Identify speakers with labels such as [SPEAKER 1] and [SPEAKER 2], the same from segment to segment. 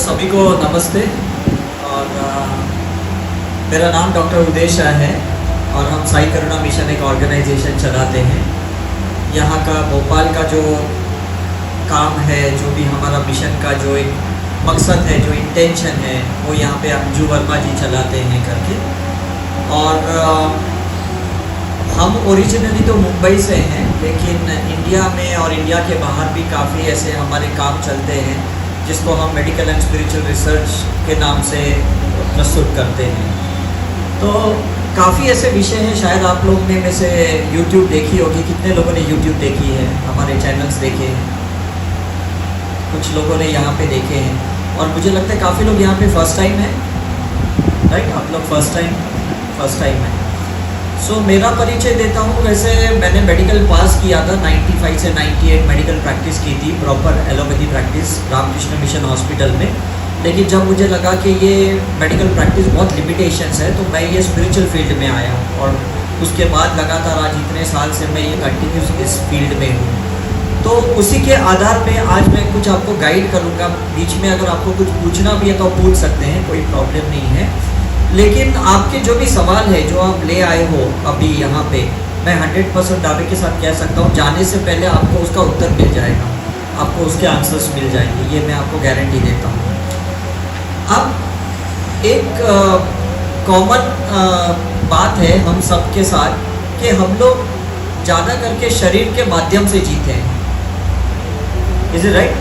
[SPEAKER 1] सभी को नमस्ते। और मेरा नाम डॉक्टर उदय शाह है और हम साई करुणा मिशन एक ऑर्गेनाइजेशन चलाते हैं। यहाँ का भोपाल का जो काम है, जो भी हमारा मिशन का जो एक मकसद है, जो इंटेंशन है, वो यहाँ पे अंजू वर्मा जी चलाते हैं करके। और हम ओरिजिनली तो मुंबई से हैं, लेकिन इंडिया में और इंडिया के बाहर भी काफ़ी ऐसे हमारे काम चलते हैं जिसको हम मेडिकल एंड स्पिरिचुअल रिसर्च के नाम से प्रस्तुत करते हैं। तो काफ़ी ऐसे विषय हैं, शायद आप लोग ने में से YouTube देखी होगी। कितने लोगों ने YouTube देखी है? हमारे चैनल्स देखे हैं, कुछ लोगों ने यहाँ पे देखे हैं और मुझे लगता है काफ़ी लोग यहाँ पे फर्स्ट टाइम है, राइट? आप लोग फर्स्ट टाइम है। सो मेरा परिचय देता हूँ। वैसे मैंने मेडिकल पास किया था 95 से 98 मेडिकल प्रैक्टिस की थी, proper allopathy practice Ramakrishna Mission Hospital में। लेकिन जब मुझे लगा कि ये मेडिकल प्रैक्टिस बहुत लिमिटेशंस है, तो मैं ये स्पिरिचुअल फील्ड में आया और उसके बाद लगातार आज इतने साल से मैं ये कंटिन्यूस इस फील्ड में हूँ। तो उसी के आधार पे आज मैं कुछ आपको गाइड करूँगा। बीच में अगर आपको कुछ पूछना भी है तो आप पूछ सकते हैं, कोई प्रॉब्लम नहीं है। लेकिन आपके जो भी सवाल है, जो आप ले आए हो अभी यहाँ पे, मैं 100% दावे के साथ कह सकता हूँ जाने से पहले आपको उसका उत्तर मिल जाएगा, आपको उसके आंसर्स मिल जाएंगे, ये मैं आपको गारंटी देता हूँ। अब एक कॉमन बात है हम सबके साथ कि हम लोग ज़्यादा करके शरीर के माध्यम से जीते हैं। Is it right?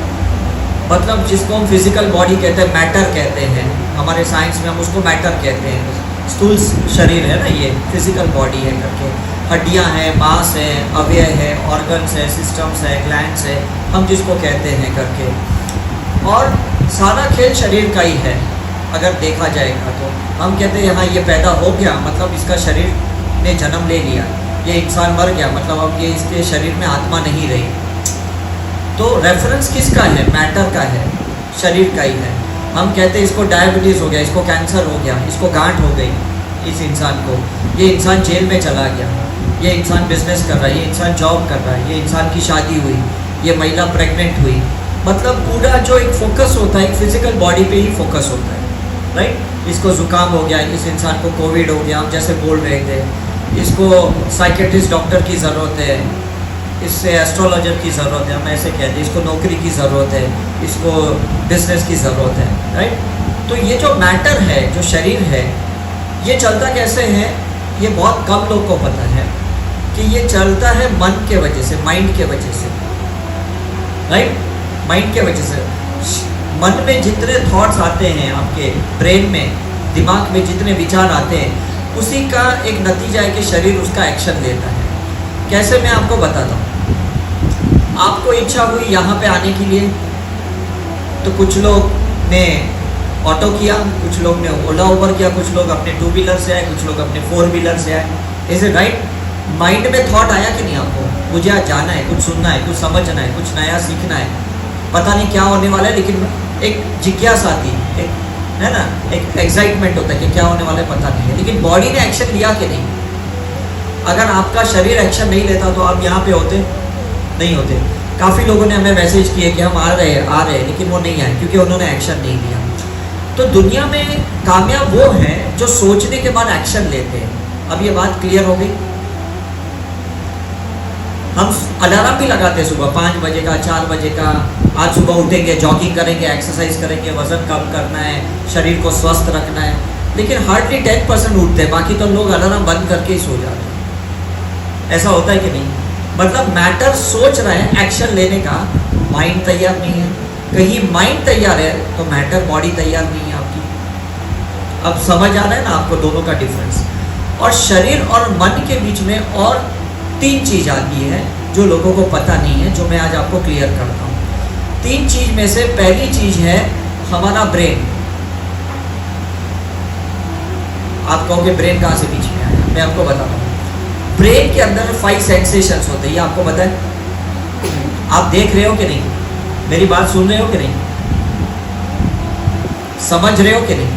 [SPEAKER 1] मतलब जिसको हम फिजिकल बॉडी कहते हैं, मैटर कहते हैं, हमारे साइंस में हम उसको मैटर कहते हैं। स्थूल शरीर है ना, ये फिजिकल बॉडी है करके। हड्डियां हैं, मांस है, अवयव है, ऑर्गन्स है, सिस्टम्स है, ग्लैंड्स है, हम जिसको कहते हैं करके। और सारा खेल शरीर का ही है अगर देखा जाएगा तो। हम कहते हैं हाँ ये पैदा हो गया, मतलब इसका शरीर ने जन्म ले लिया। ये इंसान मर गया, मतलब अब ये इसके शरीर में आत्मा नहीं रही। तो रेफरेंस किसका है? मैटर का है, शरीर का ही है। हम कहते हैं इसको डायबिटीज़ हो गया, इसको कैंसर हो गया, इसको गांठ हो गई, इस इंसान को, ये इंसान जेल में चला गया, ये इंसान बिजनेस कर रहा है, ये इंसान जॉब कर रहा है, ये इंसान की शादी हुई, ये महिला प्रेग्नेंट हुई। मतलब पूरा जो एक फोकस होता है, एक फिजिकल बॉडी पे ही फोकस होता है, राइट? इसको जुकाम हो गया, इस इंसान को कोविड हो गया, हम जैसे बोल रहे थे, इसको साइकेट्रिस्ट डॉक्टर की ज़रूरत है, इससे एस्ट्रोलॉजर की ज़रूरत है, हम ऐसे कहते हैं, इसको नौकरी की ज़रूरत है, इसको बिजनेस की ज़रूरत है, राइट? तो ये जो मैटर है, जो शरीर है, ये चलता कैसे है ये बहुत कम लोग को पता है कि ये चलता है मन के वजह से, माइंड के वजह से, राइट? माइंड के वजह से। मन में जितने थॉट्स आते हैं, आपके ब्रेन में, दिमाग में जितने विचार आते हैं, उसी का एक नतीजा है कि शरीर उसका एक्शन लेता है। कैसे? मैं आपको बताता हूँ। आपको इच्छा हुई यहाँ पे आने के लिए, तो कुछ लोग ने ऑटो किया, कुछ लोग ने ओला उबर किया, कुछ लोग अपने 2 व्हीलर से आए, कुछ लोग अपने 4 व्हीलर से आए। Is it right? माइंड में थॉट आया कि नहीं आपको? मुझे आज जाना है, कुछ सुनना है, कुछ समझना है, कुछ नया सीखना है, पता नहीं क्या होने वाला है, लेकिन एक जिज्ञासा आती है, एक है ना, एक एक्साइटमेंट होता है कि क्या होने वाला है पता नहीं है। लेकिन बॉडी ने एक्शन लिया कि नहीं? अगर आपका शरीर एक्शन नहीं लेता तो आप यहाँ पे होते नहीं होते। काफ़ी लोगों ने हमें मैसेज किए कि हम आ रहे हैं, लेकिन वो नहीं आए क्योंकि उन्होंने एक्शन नहीं लिया। तो दुनिया में कामयाब वो हैं जो सोचने के बाद एक्शन लेते हैं। अब ये बात क्लियर हो गई? हम अलार्म भी लगाते हैं सुबह 5 बजे का, 4 बजे का, आज सुबह उठेंगे, जॉगिंग करेंगे, एक्सरसाइज करेंगे, वजन कम करना है, शरीर को स्वस्थ रखना है। लेकिन हार्डली 10% उठते हैं, बाकी तो लोग अलार्म बंद करके ही सो जाते हैं। ऐसा होता है कि नहीं? मतलब मैटर सोच रहा है एक्शन लेने का, माइंड तैयार नहीं है। कहीं माइंड तैयार है तो मैटर, बॉडी तैयार नहीं है आपकी। अब समझ आ रहा है ना आपको दोनों का डिफरेंस? और शरीर और मन के बीच में और 3 चीज़ आती है जो लोगों को पता नहीं है, जो मैं आज आपको क्लियर करता हूँ। 3 चीज़ में से पहली चीज़ है हमारा ब्रेन। आप कहोगे ब्रेन कहाँ से बीच में आया? मैं आपको बताता हूँ। ब्रेन के अंदर 5 सेंसेशंस होते हैं, ये आपको पता है? आप देख रहे हो कि नहीं? मेरी बात सुन रहे हो कि नहीं? समझ रहे हो कि नहीं?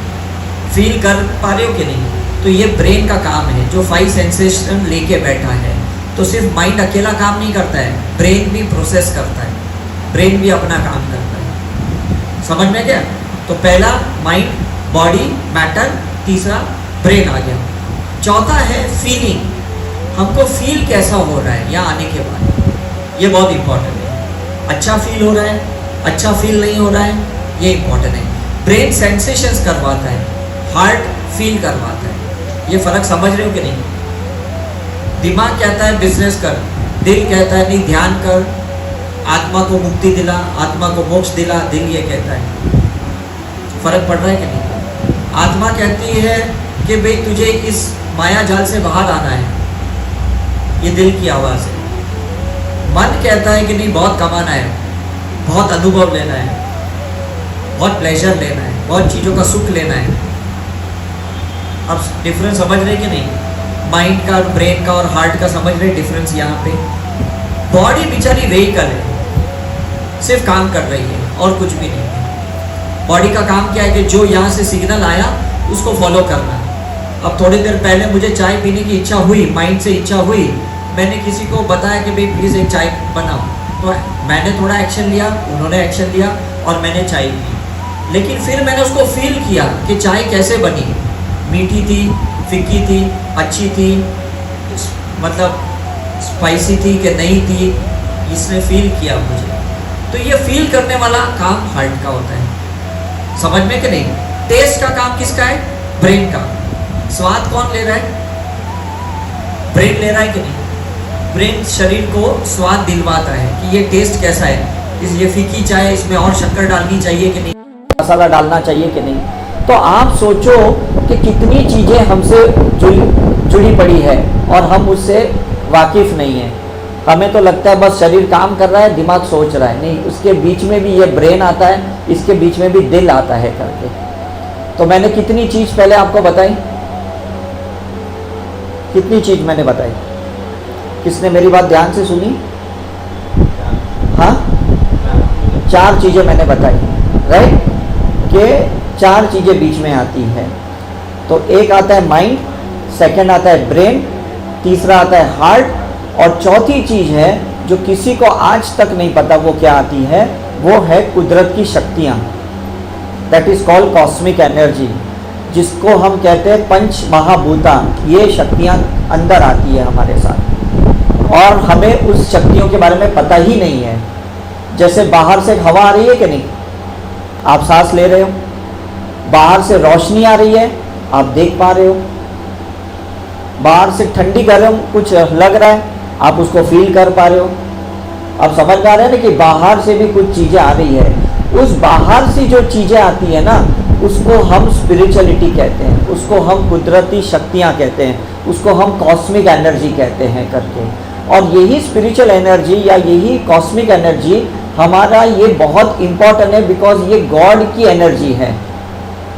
[SPEAKER 1] फील कर पा रहे हो कि नहीं? तो ये ब्रेन का काम है जो 5 सेंसेशन लेके बैठा है। तो सिर्फ माइंड अकेला काम नहीं करता है, ब्रेन भी प्रोसेस करता है, ब्रेन भी अपना काम करता है। समझ में क्या? तो पहला माइंड, बॉडी, मैटर, तीसरा ब्रेन आ गया। चौथा है फीलिंग, हमको फील कैसा हो रहा है यहाँ आने के बाद, ये बहुत इंपॉर्टेंट है। अच्छा फील हो रहा है, अच्छा फील नहीं हो रहा है, ये इंपॉर्टेंट है। ब्रेन सेंसेशंस करवाता है, हार्ट फील करवाता है। ये फर्क समझ रहे हो कि नहीं? दिमाग कहता है बिजनेस कर, दिल कहता है नहीं ध्यान कर, आत्मा को मुक्ति दिला, आत्मा को मोक्ष दिला, दिल ये कहता है। फर्क पड़ रहा है कि नहीं? आत्मा कहती है कि भाई तुझे इस माया जाल से बाहर आना है, ये दिल की आवाज़ है। मन कहता है कि नहीं बहुत कमाना है, बहुत अनुभव लेना है, बहुत प्लेजर लेना है, बहुत चीज़ों का सुख लेना है। अब डिफरेंस समझ रहे कि नहीं? माइंड का, ब्रेन का और हार्ट का समझ रहे डिफरेंस यहाँ पे? बॉडी बेचारी व्हीकल है, सिर्फ काम कर रही है और कुछ भी नहीं है। बॉडी का काम क्या है कि जो यहाँ से सिग्नल आया उसको फॉलो करना। अब थोड़ी देर पहले मुझे चाय पीने की इच्छा हुई, माइंड से इच्छा हुई, मैंने किसी को बताया कि भाई प्लीज़ एक चाय बनाओ, तो मैंने थोड़ा एक्शन लिया, उन्होंने एक्शन लिया और मैंने चाय पी। लेकिन फिर मैंने उसको फील किया कि चाय कैसे बनी, मीठी थी, फिक्की थी, अच्छी थी, मतलब स्पाइसी थी कि नहीं थी, इसने फील किया मुझे। तो ये फील करने वाला काम हार्ट का होता है, समझ में कि नहीं? टेस्ट का काम किसका है? ब्रेन का। स्वाद कौन ले रहा है? ब्रेन ले रहा है कि नहीं? ब्रेन शरीर को स्वाद दिलवाता है कि ये टेस्ट कैसा है, ये फीकी चाय, इसमें और शक्कर डालनी चाहिए कि नहीं, मसाला डालना चाहिए कि नहीं। तो आप सोचो कि कितनी चीज़ें हमसे जुड़ी पड़ी है और हम उससे वाकिफ़ नहीं है। हमें तो लगता है बस शरीर काम कर रहा है, दिमाग सोच रहा है, नहीं, उसके बीच में भी ये ब्रेन आता है, इसके बीच में भी दिल आता है करके। तो मैंने कितनी चीज़ पहले आपको बताई, कितनी चीज़ मैंने बताई? किसने मेरी बात ध्यान से सुनी? हाँ, 4 चीज़ें मैंने बताई, राइट? कि 4 चीज़ें बीच में आती है। तो एक आता है माइंड, सेकंड आता है ब्रेन, तीसरा आता है हार्ट, और चौथी चीज़ है जो किसी को आज तक नहीं पता वो क्या आती है, वो है कुदरत की शक्तियाँ। That is called cosmic energy, जिसको हम कहते हैं पंच महाभूता। ये शक्तियाँ अंदर आती है हमारे साथ और हमें उस शक्तियों के बारे में पता ही नहीं है। जैसे बाहर से हवा आ रही है कि नहीं, आप सांस ले रहे हो, बाहर से रोशनी आ रही है, आप देख पा रहे हो, बाहर से ठंडी गर्म कुछ लग रहा है, आप उसको फील कर पा रहे हो। अब समझ में आ रहा है ना कि बाहर से भी कुछ चीज़ें आ रही है। उस बाहर से जो चीज़ें आती है ना, उसको हम स्पिरिचुअलिटी कहते हैं, उसको हम कुदरती शक्तियाँ कहते हैं, उसको हम कॉस्मिक एनर्जी कहते हैं करके। और यही स्पिरिचुअल एनर्जी या यही कॉस्मिक एनर्जी हमारा ये बहुत इम्पॉर्टेंट है, बिकॉज ये गॉड की एनर्जी है,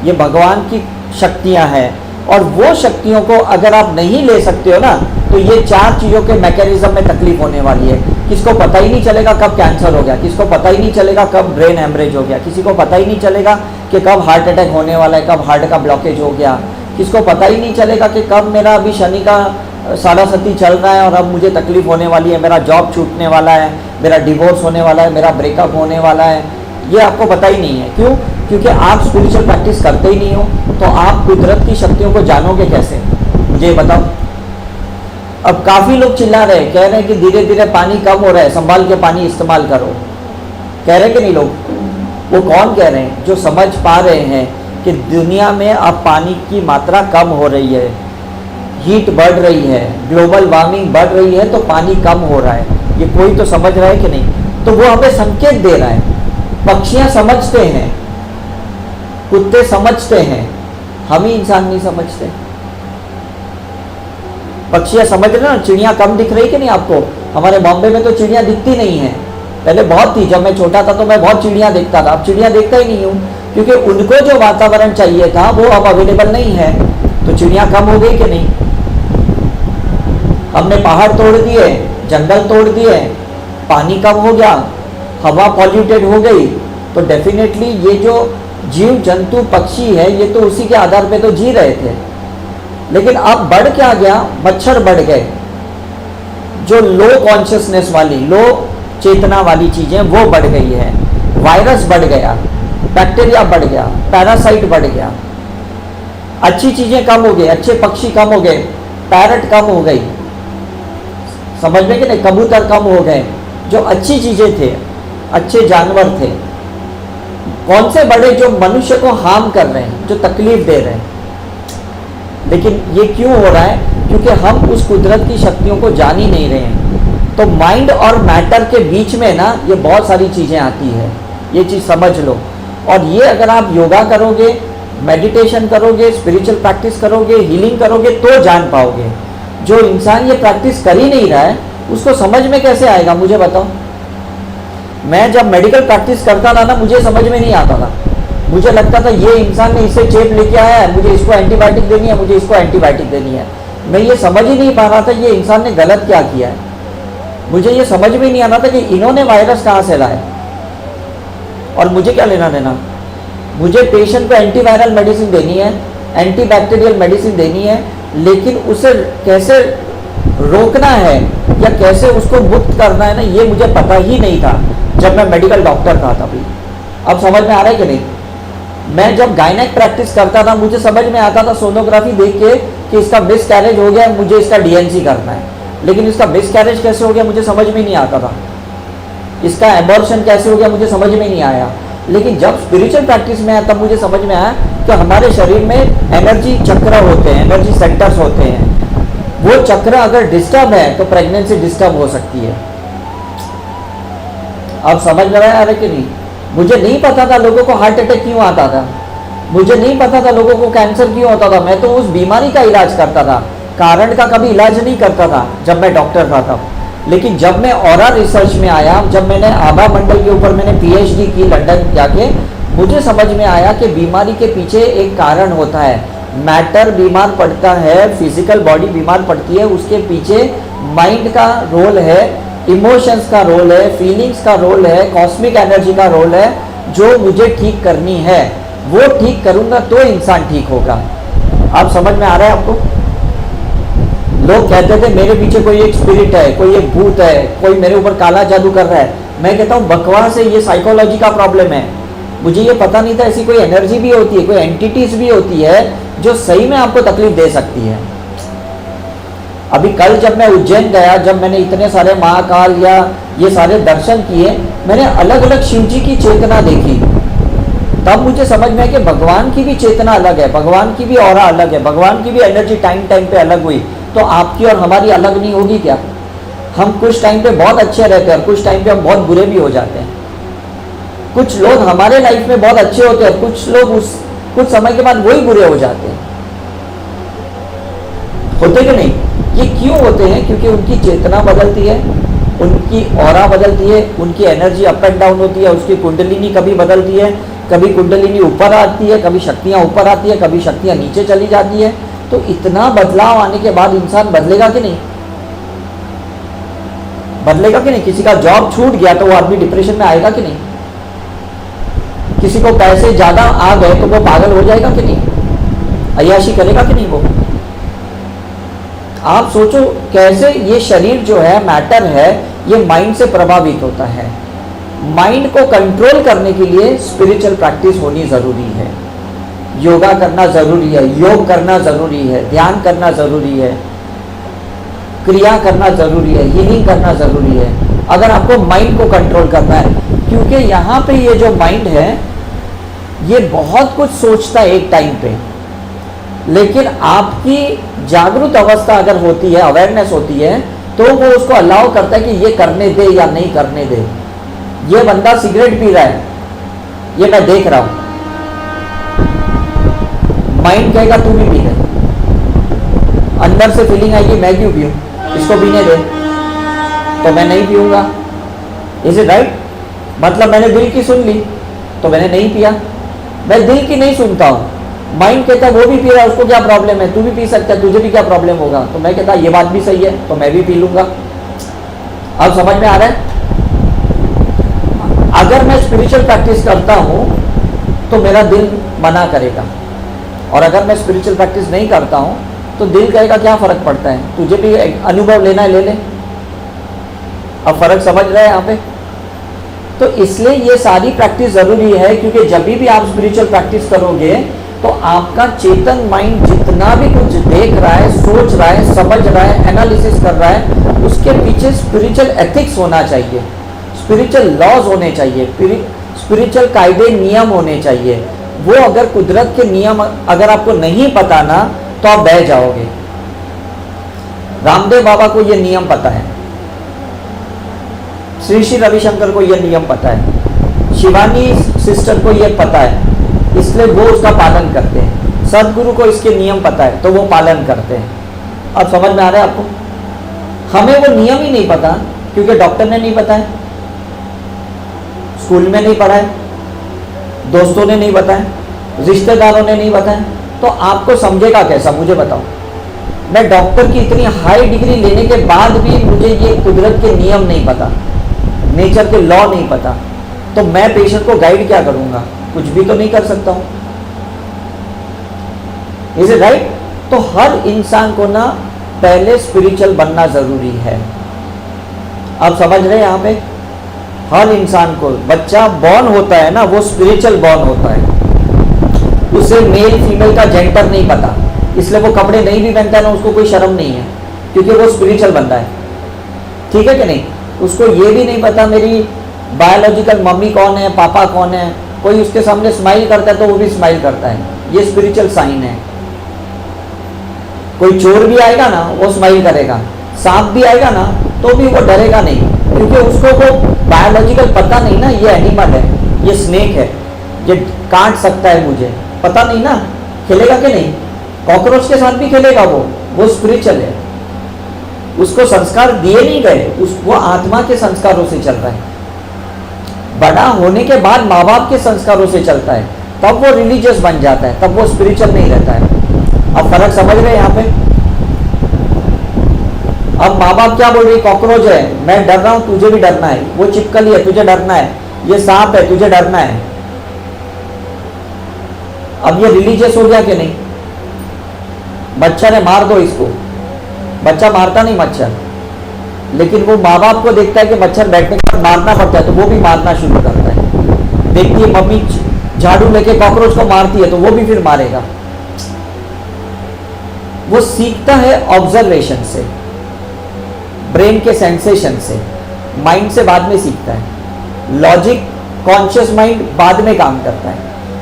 [SPEAKER 1] ये भगवान की शक्तियाँ हैं। और वो शक्तियों को अगर आप नहीं ले सकते हो ना, तो ये 4 चीज़ों के मैकेनिज्म में तकलीफ होने वाली है। किसको पता ही नहीं चलेगा कब कैंसर हो गया, किसको पता ही नहीं चलेगा कब ब्रेन हेमरेज हो गया, किसी को पता ही नहीं चलेगा कि कब हार्ट अटैक होने वाला है, कब हार्ट का ब्लॉकेज हो गया, किसको पता ही नहीं चलेगा कि कब मेरा अभी शनि का साढ़ासती चल रहा है और अब मुझे तकलीफ होने वाली है, मेरा जॉब छूटने वाला है, मेरा डिवोर्स होने वाला है, मेरा ब्रेकअप होने वाला है। ये आपको पता ही नहीं है। क्यों? क्योंकि आप स्पिरिचुअल प्रैक्टिस करते ही नहीं हो। तो आप कुदरत की शक्तियों को जानोगे कैसे, मुझे बताओ। अब काफ़ी लोग चिल्ला रहे हैं, कह रहे हैं कि धीरे धीरे पानी कम हो रहा है, संभाल के पानी इस्तेमाल करो, कह रहे कि नहीं लोग? वो कौन कह रहे हैं? जो समझ पा रहे हैं कि दुनिया में अब पानी की मात्रा कम हो रही है, हीट बढ़ रही है, ग्लोबल वार्मिंग बढ़ रही है, तो पानी कम हो रहा है। ये कोई तो समझ रहा है कि नहीं? तो वो हमें संकेत दे रहा है। पक्षियाँ समझते हैं, कुत्ते समझते हैं, हम ही इंसान नहीं समझते। पक्षियाँ समझ रहे ना, चिड़िया कम दिख रही कि नहीं आपको? हमारे बॉम्बे में तो चिड़िया दिखती नहीं है, पहले बहुत थी। जब मैं छोटा था तो मैं बहुत चिड़िया देखता था, अब चिड़िया देखता ही नहीं हूँ, क्योंकि उनको जो वातावरण चाहिए था वो अब अवेलेबल नहीं है। तो चिड़िया कम हो गई कि नहीं? हमने पहाड़ तोड़ दिए, जंगल तोड़ दिए, पानी कम हो गया, हवा पॉल्यूटेड हो गई, तो डेफिनेटली ये जो जीव जंतु पक्षी है ये तो उसी के आधार पे तो जी रहे थे। लेकिन अब बढ़ क्या गया? मच्छर बढ़ गए, जो लो कॉन्शियसनेस वाली, लो चेतना वाली चीज़ें वो बढ़ गई है, वायरस बढ़ गया,
[SPEAKER 2] बैक्टीरिया बढ़ गया, पैरासाइट बढ़ गया, अच्छी चीजें कम हो गई, अच्छे पक्षी कम हो गए, पैरट कम हो गई, समझ में कि नहीं, कबूतर कम हो गए, जो अच्छी चीजें थे, अच्छे जानवर थे। कौन से बड़े? जो मनुष्य को हार्म कर रहे हैं, जो तकलीफ दे रहे हैं। लेकिन ये क्यों हो रहा है? क्योंकि हम उस कुदरत की शक्तियों को जान ही नहीं रहे हैं। तो माइंड और मैटर के बीच में ना ये बहुत सारी चीज़ें आती है, ये चीज़ समझ लो। और ये अगर आप योगा करोगे, मेडिटेशन करोगे, स्पिरिचुअल प्रैक्टिस करोगे, हीलिंग करोगे तो जान पाओगे। जो इंसान ये प्रैक्टिस कर ही नहीं रहा है उसको समझ में कैसे आएगा? मुझे बताओ। मैं जब मेडिकल प्रैक्टिस करता था ना, मुझे समझ में नहीं आता था। मुझे लगता था ये इंसान ने इसे चेप लेके आया है, मुझे इसको एंटीबायोटिक देनी है, मुझे इसको एंटीबायोटिक देनी है। मैं ये समझ ही नहीं पा रहा था ये इंसान ने गलत क्या किया है। मुझे ये समझ में नहीं आ रहा था कि इन्होंने वायरस कहाँ से लाया और मुझे क्या लेना देना। मुझे पेशेंट को एंटीवायरल मेडिसिन देनी है, एंटीबैक्टीरियल मेडिसिन देनी है, लेकिन उसे कैसे रोकना है या कैसे उसको मुक्त करना है ना, ये मुझे पता ही नहीं था जब मैं मेडिकल डॉक्टर था तभी। अब समझ में आ रहा है कि नहीं? मैं जब गायनेक प्रैक्टिस करता था मुझे समझ में आता था सोनोग्राफी देख के कि इसका मिस कैरेज हो गया, मुझे इसका डीएनसी करना है। लेकिन इसका मिस कैरेज कैसे हो गया मुझे समझ में नहीं आता था। इसका एबॉर्शन कैसे हो गया मुझे समझ में नहीं आया। लेकिन जब स्पिरिचुअल प्रैक्टिस में आया तब मुझे समझ में आया कि हमारे शरीर में एनर्जी चक्र होते हैं, एनर्जी सेंटर्स होते हैं। वो चक्र अगर डिस्टर्ब है तो प्रेगनेंसी डिस्टर्ब हो सकती है। अब समझ में आ रहा है कि नहीं? मुझे नहीं पता था लोगों को हार्ट अटैक क्यों आता था, मुझे नहीं पता था लोगों को कैंसर क्यों होता था। मैं तो उस बीमारी का इलाज करता था, कारण का कभी इलाज नहीं करता था जब मैं डॉक्टर था तब। लेकिन जब मैं ऑरा रिसर्च में आया, जब मैंने आभा मंडल के ऊपर मैंने पीएचडी की लंदन जाके, मुझे समझ में आया कि बीमारी के पीछे एक कारण होता है। मैटर बीमार पड़ता है, फिजिकल बॉडी बीमार पड़ती है, उसके पीछे माइंड का रोल है, इमोशंस का रोल है, फीलिंग्स का रोल है, कॉस्मिक एनर्जी का रोल है, जो मुझे ठीक करनी है। वो ठीक करूंगा तो इंसान ठीक होगा। आप समझ में आ रहा है आपको? लोग कहते थे मेरे पीछे कोई एक स्पिरिट है, कोई एक भूत है, कोई मेरे ऊपर काला जादू कर रहा है। मैं कहता हूँ बकवास है, ये साइकोलॉजी का प्रॉब्लम है। मुझे ये पता नहीं था ऐसी कोई एनर्जी भी होती है, कोई एंटिटीज भी होती है जो सही में आपको तकलीफ दे सकती है। अभी कल जब मैं उज्जैन गया, जब मैंने इतने सारे महाकाल या ये सारे दर्शन किए, मैंने अलग अलग शिव जी की चेतना देखी। तब मुझे समझ में आया कि भगवान की भी चेतना अलग है, भगवान की भी ऑरा अलग है, भगवान की भी एनर्जी टाइम टाइम पे अलग हुई। तो आपकी और हमारी अलग नहीं होगी क्या? हम कुछ टाइम पे बहुत अच्छे रहते हैं और कुछ टाइम पे हम बहुत बुरे भी हो जाते हैं। कुछ लोग हमारे लाइफ में बहुत अच्छे होते हैं, कुछ लोग कुछ समय के बाद वही बुरे हो जाते हैं। होते कि नहीं? ये क्यों होते हैं? क्योंकि उनकी चेतना बदलती है, उनकी ऑरा बदलती है, उनकी एनर्जी अप एंड डाउन होती है, उसकी कुंडलिनी कभी बदलती है, कभी कुंडलिनी ऊपर आती है, कभी शक्तियाँ ऊपर आती है, कभी शक्तियाँ नीचे चली जाती है। तो इतना बदलाव आने के बाद इंसान बदलेगा कि नहीं? बदलेगा कि नहीं? किसी का जॉब छूट गया तो वो आदमी डिप्रेशन में आएगा कि नहीं? किसी को पैसे ज्यादा आ गए तो वो पागल हो जाएगा कि नहीं? अय्याशी करेगा कि नहीं वो? आप सोचो कैसे ये शरीर जो है, मैटर है, ये माइंड से प्रभावित होता है। माइंड को कंट्रोल करने के लिए स्पिरिचुअल प्रैक्टिस होनी जरूरी है, योगा करना जरूरी है, योग करना जरूरी है, ध्यान करना जरूरी है, क्रिया करना जरूरी है, हीलिंग करना जरूरी है, अगर आपको माइंड को कंट्रोल करना है। क्योंकि यहाँ पे ये जो माइंड है ये बहुत कुछ सोचता है एक टाइम पे, लेकिन आपकी जागरूक अवस्था अगर होती है, अवेयरनेस होती है, तो वो उसको अलाउ करता है कि ये करने दे या नहीं करने दे। ये बंदा सिगरेट पी रहा है, ये मैं देख रहा हूं, माइंड कहेगा तू भी पी ले, अंदर से फीलिंग आएगी मैं क्यों पीऊं, इसको पीने दे, तो मैं नहीं पीऊंगा। Is it right? मतलब मैंने दिल की सुन ली तो मैंने नहीं पिया। मैं दिल की नहीं सुनता हूं, माइंड कहता है वो भी पी रहा है, उसको क्या प्रॉब्लम है, तू भी पी सकता है, तुझे भी क्या प्रॉब्लम होगा। तो मैं कहता ये बात भी सही है, तो मैं भी पी लूंगा। अब समझ में आ रहा है? अगर मैं स्पिरिचुअल प्रैक्टिस करता हूं तो मेरा दिल मना करेगा, और अगर मैं स्पिरिचुअल प्रैक्टिस नहीं करता हूं तो दिल कहेगा क्या फर्क पड़ता है, तुझे भी अनुभव लेना है ले ले। अब फर्क समझ रहे हैं यहाँ पे? तो इसलिए ये सारी प्रैक्टिस ज़रूरी है, क्योंकि जब भी आप स्पिरिचुअल प्रैक्टिस करोगे तो आपका चेतन माइंड जितना भी कुछ देख रहा है, सोच रहा है, समझ रहा है, एनालिसिस कर रहा है, उसके पीछे स्पिरिचुअल एथिक्स होना चाहिए, स्पिरिचुअल लॉज होने चाहिए, स्पिरिचुअल कायदे नियम होने चाहिए। वो अगर कुदरत के नियम अगर आपको नहीं पता ना, तो आप बह जाओगे। रामदेव बाबा को ये नियम पता है, श्री श्री रविशंकर को ये नियम पता है, शिवानी सिस्टर को ये पता है, इसलिए वो उसका पालन करते हैं। सदगुरु को इसके नियम पता है तो वो पालन करते हैं। अब समझ में आ रहा है आपको? हमें वो नियम ही नहीं पता, क्योंकि डॉक्टर ने नहीं बताया, स्कूल में नहीं पढ़ाया, दोस्तों ने नहीं बताया, रिश्तेदारों ने नहीं बताया, तो आपको समझेगा कैसा? मुझे बताओ। मैं डॉक्टर की इतनी हाई डिग्री लेने के बाद भी मुझे ये कुदरत के नियम नहीं पता, नेचर के लॉ नहीं पता, तो मैं पेशेंट को गाइड क्या करूंगा? कुछ भी तो नहीं कर सकता हूं। Is it right? तो हर इंसान को ना पहले स्पिरिचुअल बनना जरूरी है। आप समझ रहे हैं? यहां पे हर इंसान को, बच्चा बॉर्न होता है ना, वो स्पिरिचुअल बॉर्न होता है, उसे मेल फीमेल का जेंडर नहीं पता, इसलिए वो कपड़े नहीं भी पहनता है ना, उसको कोई शर्म नहीं है, क्योंकि वो स्पिरिचुअल बंदा है। ठीक है कि नहीं? उसको ये भी नहीं पता मेरी बायोलॉजिकल मम्मी कौन है, पापा कौन है। कोई उसके सामने स्माइल करता है तो वो भी स्माइल करता है, ये स्पिरिचुअल साइन है। कोई चोर भी आएगा ना, वो स्माइल करेगा, सांप भी आएगा ना तो भी वो डरेगा नहीं, क्योंकि उसको वो बायोलॉजिकल पता नहीं ना, ये एनिमल है, ये स्नेक है, ये काट सकता है मुझे, पता नहीं ना, खेलेगा कि नहीं? कॉकरोच के साथ भी खेलेगा वो स्पिरिचुअल है, उसको संस्कार दिए नहीं गए, वो आत्मा के संस्कारों से चल रहा है। बड़ा होने के बाद माँ बाप के संस्कारों से चलता है, तब वो रिलीजियस बन जाता है, तब वो स्पिरिचुअल नहीं रहता है। अब फर्क समझ रहे हैं यहाँ पे? अब माँ बाप क्या बोल रही? कॉकरोच है, मैं डर रहा हूं, तुझे भी डरना है, वो चिपकली है, तुझे डरना है, ये सांप है, तुझे डरना है। अब ये रिलीजियस हो गया कि नहीं? मच्छर है, मार दो इसको। बच्चा मारता नहीं मच्छर, लेकिन वो माँ बाप को देखता है कि मच्छर बैठने के बाद मारना पड़ता है, तो वो भी मारना शुरू करता है। देखती है मम्मी झाड़ू लेके कॉकरोच को मारती है, तो वो भी फिर मारेगा। वो सीखता है ऑब्जर्वेशन से, ब्रेन के सेंसेशन से, माइंड से बाद में सीखता है। लॉजिक, कॉन्शियस माइंड बाद में काम करता है,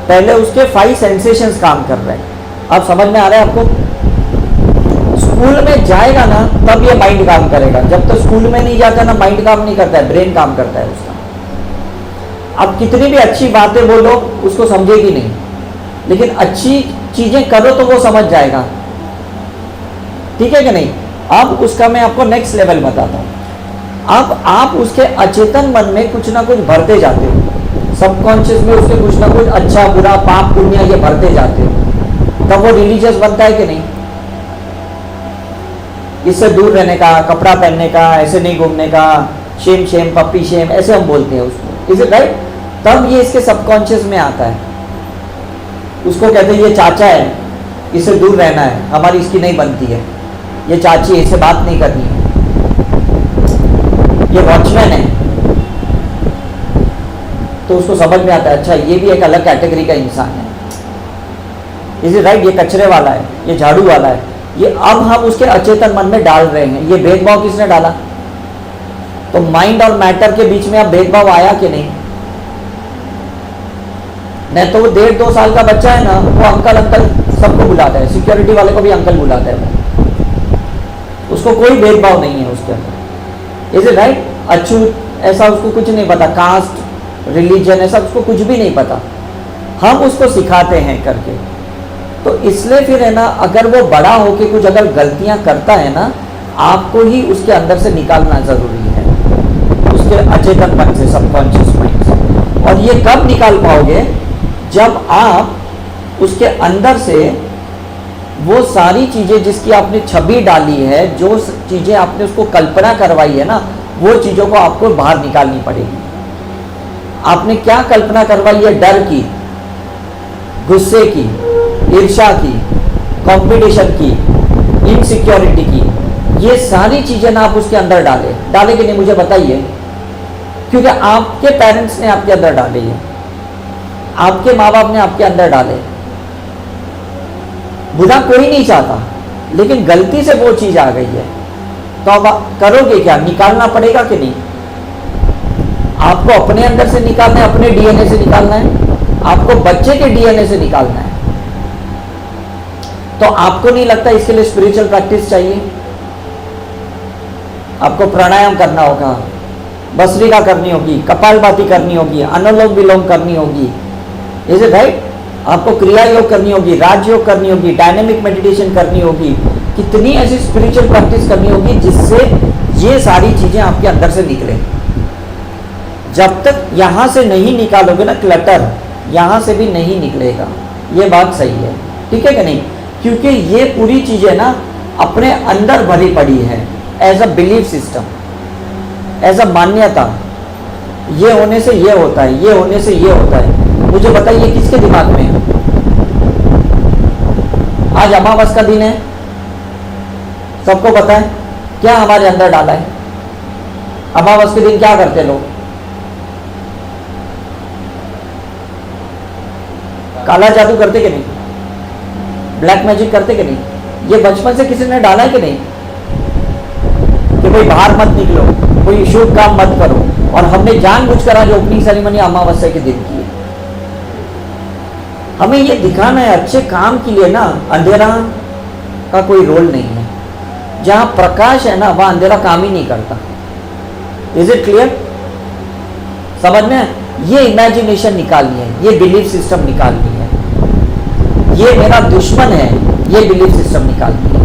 [SPEAKER 2] पहले उसके 5 सेंसेशंस काम कर रहे हैं। अब समझ में आ रहा है आपको? स्कूल में जाएगा ना तब ये माइंड काम करेगा, जब तक स्कूल में नहीं जाता ना माइंड काम नहीं करता है, ब्रेन काम करता है उसका। अब कितनी भी अच्छी बातें बोलो उसको समझेगी नहीं, लेकिन अच्छी चीजें करो तो वो समझ जाएगा। ठीक है कि नहीं? अब उसका मैं आपको नेक्स्ट लेवल बताता हूं। अब आप उसके अचेतन मन में कुछ ना कुछ भरते जाते हो, सबकॉन्शियस में उसके कुछ ना कुछ अच्छा बुरा पाप पुण्य ये भरते जाते हो, तब वो रिलीजियस बनता है कि नहीं? इससे दूर रहने का, कपड़ा पहनने का, ऐसे नहीं घूमने का, शेम शेम पप्पी शेम, ऐसे हम बोलते हैं उसको। Is it right? तब ये इसके सबकॉन्शियस में आता है, उसको कहते हैं ये चाचा है, इससे दूर रहना है, हमारी इसकी नहीं बनती है, ये चाची है, इससे बात नहीं करनी है, ये वॉचमैन है। तो उसको समझ में आता है अच्छा ये भी एक अलग कैटेगरी का इंसान है। Is it right? ये कचरे वाला है, ये झाड़ू वाला है, ये अब हम उसके अचेतन मन में डाल रहे हैं। ये भेदभाव किसने डाला? तो माइंड और मैटर के बीच में अब भेदभाव आया कि नहीं? नहीं तो वो 1.5-2 साल का बच्चा है ना, वो अंकल अंकल सबको बुलाता है, सिक्योरिटी वाले को भी अंकल बुलाता है, उसको कोई भेदभाव नहीं है उसके अंदर। Is it right? अछूत ऐसा उसको कुछ नहीं पता, कास्ट रिलीजन ऐसा उसको कुछ भी नहीं पता, हम उसको सिखाते हैं करके। तो इसलिए फिर है ना, अगर वो बड़ा होके कुछ अगर गलतियां करता है ना, आपको ही उसके अंदर से निकालना जरूरी है, उसके अचेतन मन से, सबकॉन्शियस माइंड से। और ये कब निकाल पाओगे? जब आप उसके अंदर से वो सारी चीजें जिसकी आपने छवि डाली है, जो चीजें आपने उसको कल्पना करवाई है ना, वो चीजों को आपको बाहर निकालनी पड़ेगी। आपने क्या कल्पना करवाई है? डर की, गुस्से की, ईर्ष्या की, कंपटीशन की, इनसिक्योरिटी की, ये सारी चीजें ना आप उसके अंदर डाले कि नहीं? मुझे बताइए, क्योंकि आपके पेरेंट्स ने आपके अंदर डाले हैं, आपके माँ बाप ने आपके अंदर डाले। बुरा कोई नहीं चाहता, लेकिन गलती से वो चीज आ गई है तो अब आप करोगे क्या? निकालना पड़ेगा कि नहीं? आपको अपने अंदर से निकालना है, अपने डीएनए से निकालना है, आपको बच्चे के डीएनए से निकालना है। तो आपको नहीं लगता इसके लिए स्पिरिचुअल प्रैक्टिस चाहिए? आपको प्राणायाम करना होगा, भस्त्रिका करनी होगी, कपालभाति करनी होगी, अनुलोम विलोम करनी होगी, इज इट राइट? आपको क्रिया योग करनी होगी, राजयोग करनी होगी, डायनेमिक मेडिटेशन करनी होगी, कितनी ऐसी स्पिरिचुअल प्रैक्टिस करनी होगी जिससे ये सारी चीजें आपके अंदर से निकले। जब तक यहां से नहीं निकालोगे ना क्लटर, यहां से भी नहीं निकलेगा। ये बात सही है, ठीक है कि नहीं? क्योंकि ये पूरी चीजें ना अपने अंदर भरी पड़ी है as a belief system, as a मान्यता। ये होने से ये होता है, ये होने से ये होता है। मुझे बताइए किसके दिमाग में है? आज अमावस का दिन है, सबको पता है क्या हमारे अंदर डाला है? अमावस के दिन क्या करते लोग? काला जादू करते कि नहीं? ब्लैक मैजिक करते कि नहीं? ये बचपन से किसी ने डाला है कि नहीं कि कोई बाहर मत निकलो, कोई शुभ काम मत करो? और हमने जानबूझकर आज ओपनिंग सेरेमनी अमावस्या के दिन की है। हमें ये दिखाना है अच्छे काम के लिए ना अंधेरा का कोई रोल नहीं है। जहां प्रकाश है ना वहां अंधेरा काम ही नहीं करता। Is it clear? समझ में? ये इमेजिनेशन निकालनी है, ये बिलीफ सिस्टम निकालनी है, ये मेरा दुश्मन है, ये बिलीफ सिस्टम निकालनी है,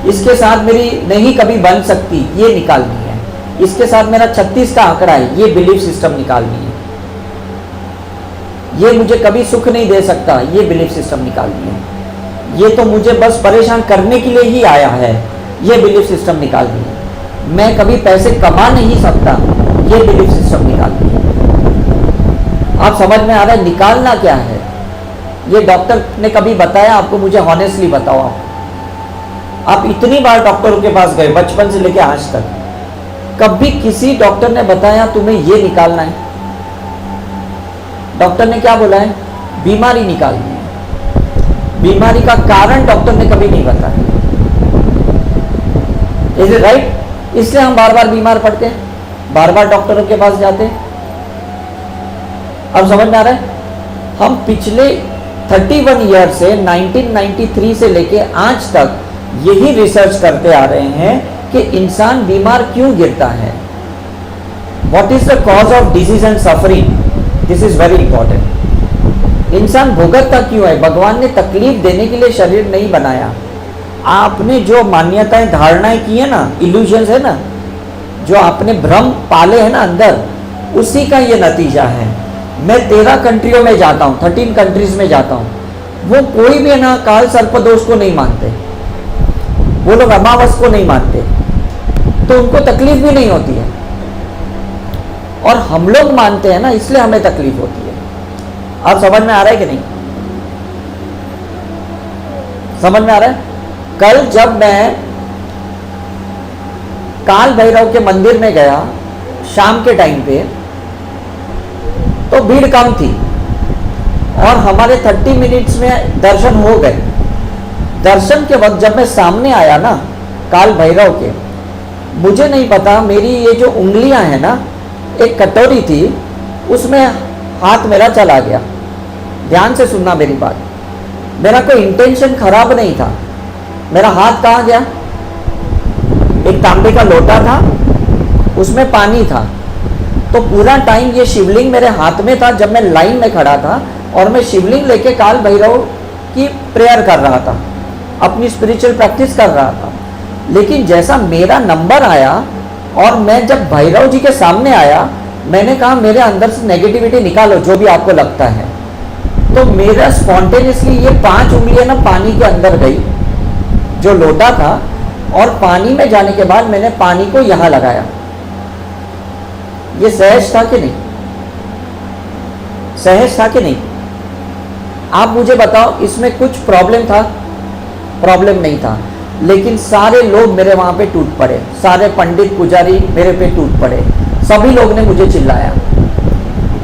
[SPEAKER 2] इसके साथ मेरी नहीं कभी बन सकती, ये निकालनी है, इसके साथ मेरा 36 का आंकड़ा है, ये बिलीफ सिस्टम निकालनी है, ये मुझे कभी सुख नहीं दे सकता, ये बिलीफ सिस्टम निकालनी है, ये तो मुझे बस परेशान करने के लिए ही आया है, ये बिलीफ सिस्टम निकालनी है, मैं कभी पैसे कमा नहीं सकता, ये बिलीफ सिस्टम निकालनी है। आप समझ में आ रहा है निकालना क्या है? ये डॉक्टर ने कभी बताया आपको? मुझे हॉनेस्टली बताओ आप इतनी बार डॉक्टरों के पास गए बचपन से लेके आज तक, कभी किसी डॉक्टर ने बताया तुम्हें ये निकालना है? डॉक्टर ने क्या बोला है? बीमारी निकालनी है। बीमारी का कारण डॉक्टर ने कभी नहीं बताया। Is it right? इसलिए हम बार बार बीमार पड़ते हैं, बार बार डॉक्टरों के पास जाते हैं। अब समझ में आ रहा है? हम पिछले 31 ईयर से 1993 से लेके आज तक यही रिसर्च करते आ रहे हैं कि इंसान बीमार क्यों गिरता है, what is the cause of disease and suffering, this is very important. इंसान भुगतता क्यों है? भगवान ने तकलीफ देने के लिए शरीर नहीं बनाया। आपने जो मान्यताएं धारणाएं की है ना, इल्यूजन्स है ना, जो आपने भ्रम पाले हैं ना अंदर, उसी का ये नतीजा है। मैं 13 कंट्रियों में जाता हूँ, 13 कंट्रीज में जाता हूँ, वो कोई भी ना काल सर्पदोष को नहीं मानते, वो लोग अमावस को नहीं मानते, तो उनको तकलीफ भी नहीं होती है। और हम लोग मानते हैं ना, इसलिए हमें तकलीफ होती है। आप समझ में आ रहा है कि नहीं? समझ में आ रहा है? कल जब मैं काल भैरव के मंदिर में गया शाम के टाइम पे, तो भीड़ कम थी और हमारे 30 मिनट्स में दर्शन हो गए। दर्शन के वक्त जब मैं सामने आया ना काल भैरव के, मुझे नहीं पता मेरी ये जो उंगलियां हैं ना, एक कटोरी थी उसमें हाथ मेरा चला गया। ध्यान से सुनना मेरी बात, मेरा कोई इंटेंशन खराब नहीं था। मेरा हाथ कहाँ गया? एक तांबे का लोटा था, उसमें पानी था, तो पूरा टाइम ये शिवलिंग मेरे हाथ में था। जब मैं लाइन में खड़ा था और मैं शिवलिंग लेके काल भैरव की प्रेयर कर रहा था, अपनी स्पिरिचुअल प्रैक्टिस कर रहा था। लेकिन जैसा मेरा नंबर आया और मैं जब भैरव जी के सामने आया, मैंने कहा मेरे अंदर से नेगेटिविटी निकालो जो भी आपको लगता है। तो मेरा स्पॉन्टेनियसली ये 5 उंगलियां ना पानी के अंदर गई, जो लोटा था, और पानी में जाने के बाद मैंने पानी को यहां लगाया। ये सहज था कि नहीं? सहज था कि नहीं? आप मुझे बताओ, इसमें कुछ प्रॉब्लम था? प्रॉब्लम नहीं था। लेकिन सारे लोग मेरे वहां पे टूट पड़े, सारे पंडित पुजारी मेरे पे टूट पड़े, सभी लोग ने मुझे चिल्लाया।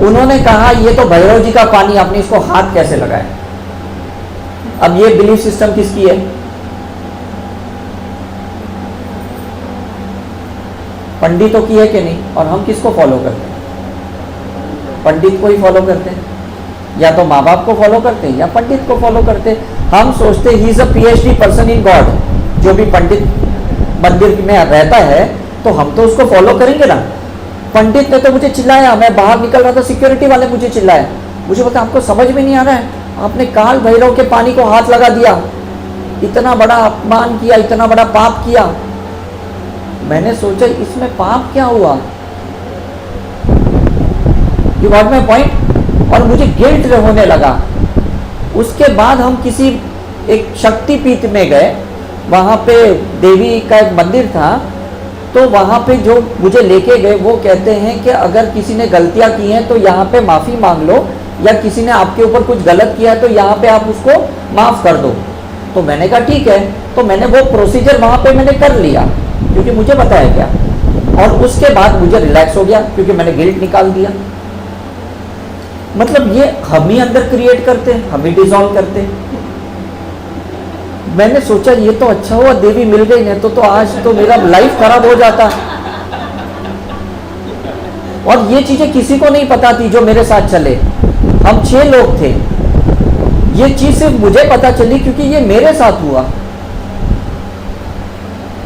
[SPEAKER 2] उन्होंने कहा ये तो भैरव जी का पानी, आपने इसको हाथ कैसे लगाया? अब ये बिलीफ सिस्टम किसकी है? पंडितों की है कि नहीं? और हम किसको फॉलो करते हैं? पंडित को ही फॉलो करते हैं, या तो माँ बाप को फॉलो करते हैं या पंडित को फॉलो करते हैं। हम सोचते he is a PhD person in God, जो भी पंडित मंदिर में रहता है तो हम तो उसको फॉलो करेंगे ना। पंडित ने तो मुझे चिल्लाया, मैं बाहर निकल रहा था, सिक्योरिटी वाले मुझे चिल्लाया, मुझे पता आपको समझ में नहीं आ रहा है, आपने काल भैरव के पानी को हाथ लगा दिया, इतना बड़ा अपमान किया, इतना बड़ा पाप किया। मैंने सोचा इसमें पाप क्या हुआ? You got my point? और मुझे गिल्ट होने लगा। उसके बाद हम किसी एक शक्तिपीठ में गए, वहाँ पे देवी का एक मंदिर था, तो वहाँ पे जो मुझे लेके गए वो कहते हैं कि अगर किसी ने गलतियाँ की हैं तो यहाँ पे माफ़ी मांग लो, या किसी ने आपके ऊपर कुछ गलत किया है तो यहाँ पे आप उसको माफ़ कर दो। तो मैंने कहा ठीक है, तो मैंने वो प्रोसीजर वहाँ पे मैंने कर लिया, क्योंकि मुझे पता है क्या। और उसके बाद मुझे रिलैक्स हो गया, क्योंकि मैंने गिल्ट निकाल दिया। मतलब ये हम ही अंदर क्रिएट करते हैं, हम ही डिसॉल्व करते हैं। मैंने सोचा ये तो अच्छा हुआ देवी मिल गई, नहीं तो आज तो मेरा लाइफ खराब हो जाता। और ये चीजें किसी को नहीं पता थी जो मेरे साथ चले। हम 6 लोग थे। ये चीज सिर्फ मुझे पता चली क्योंकि ये मेरे साथ हुआ।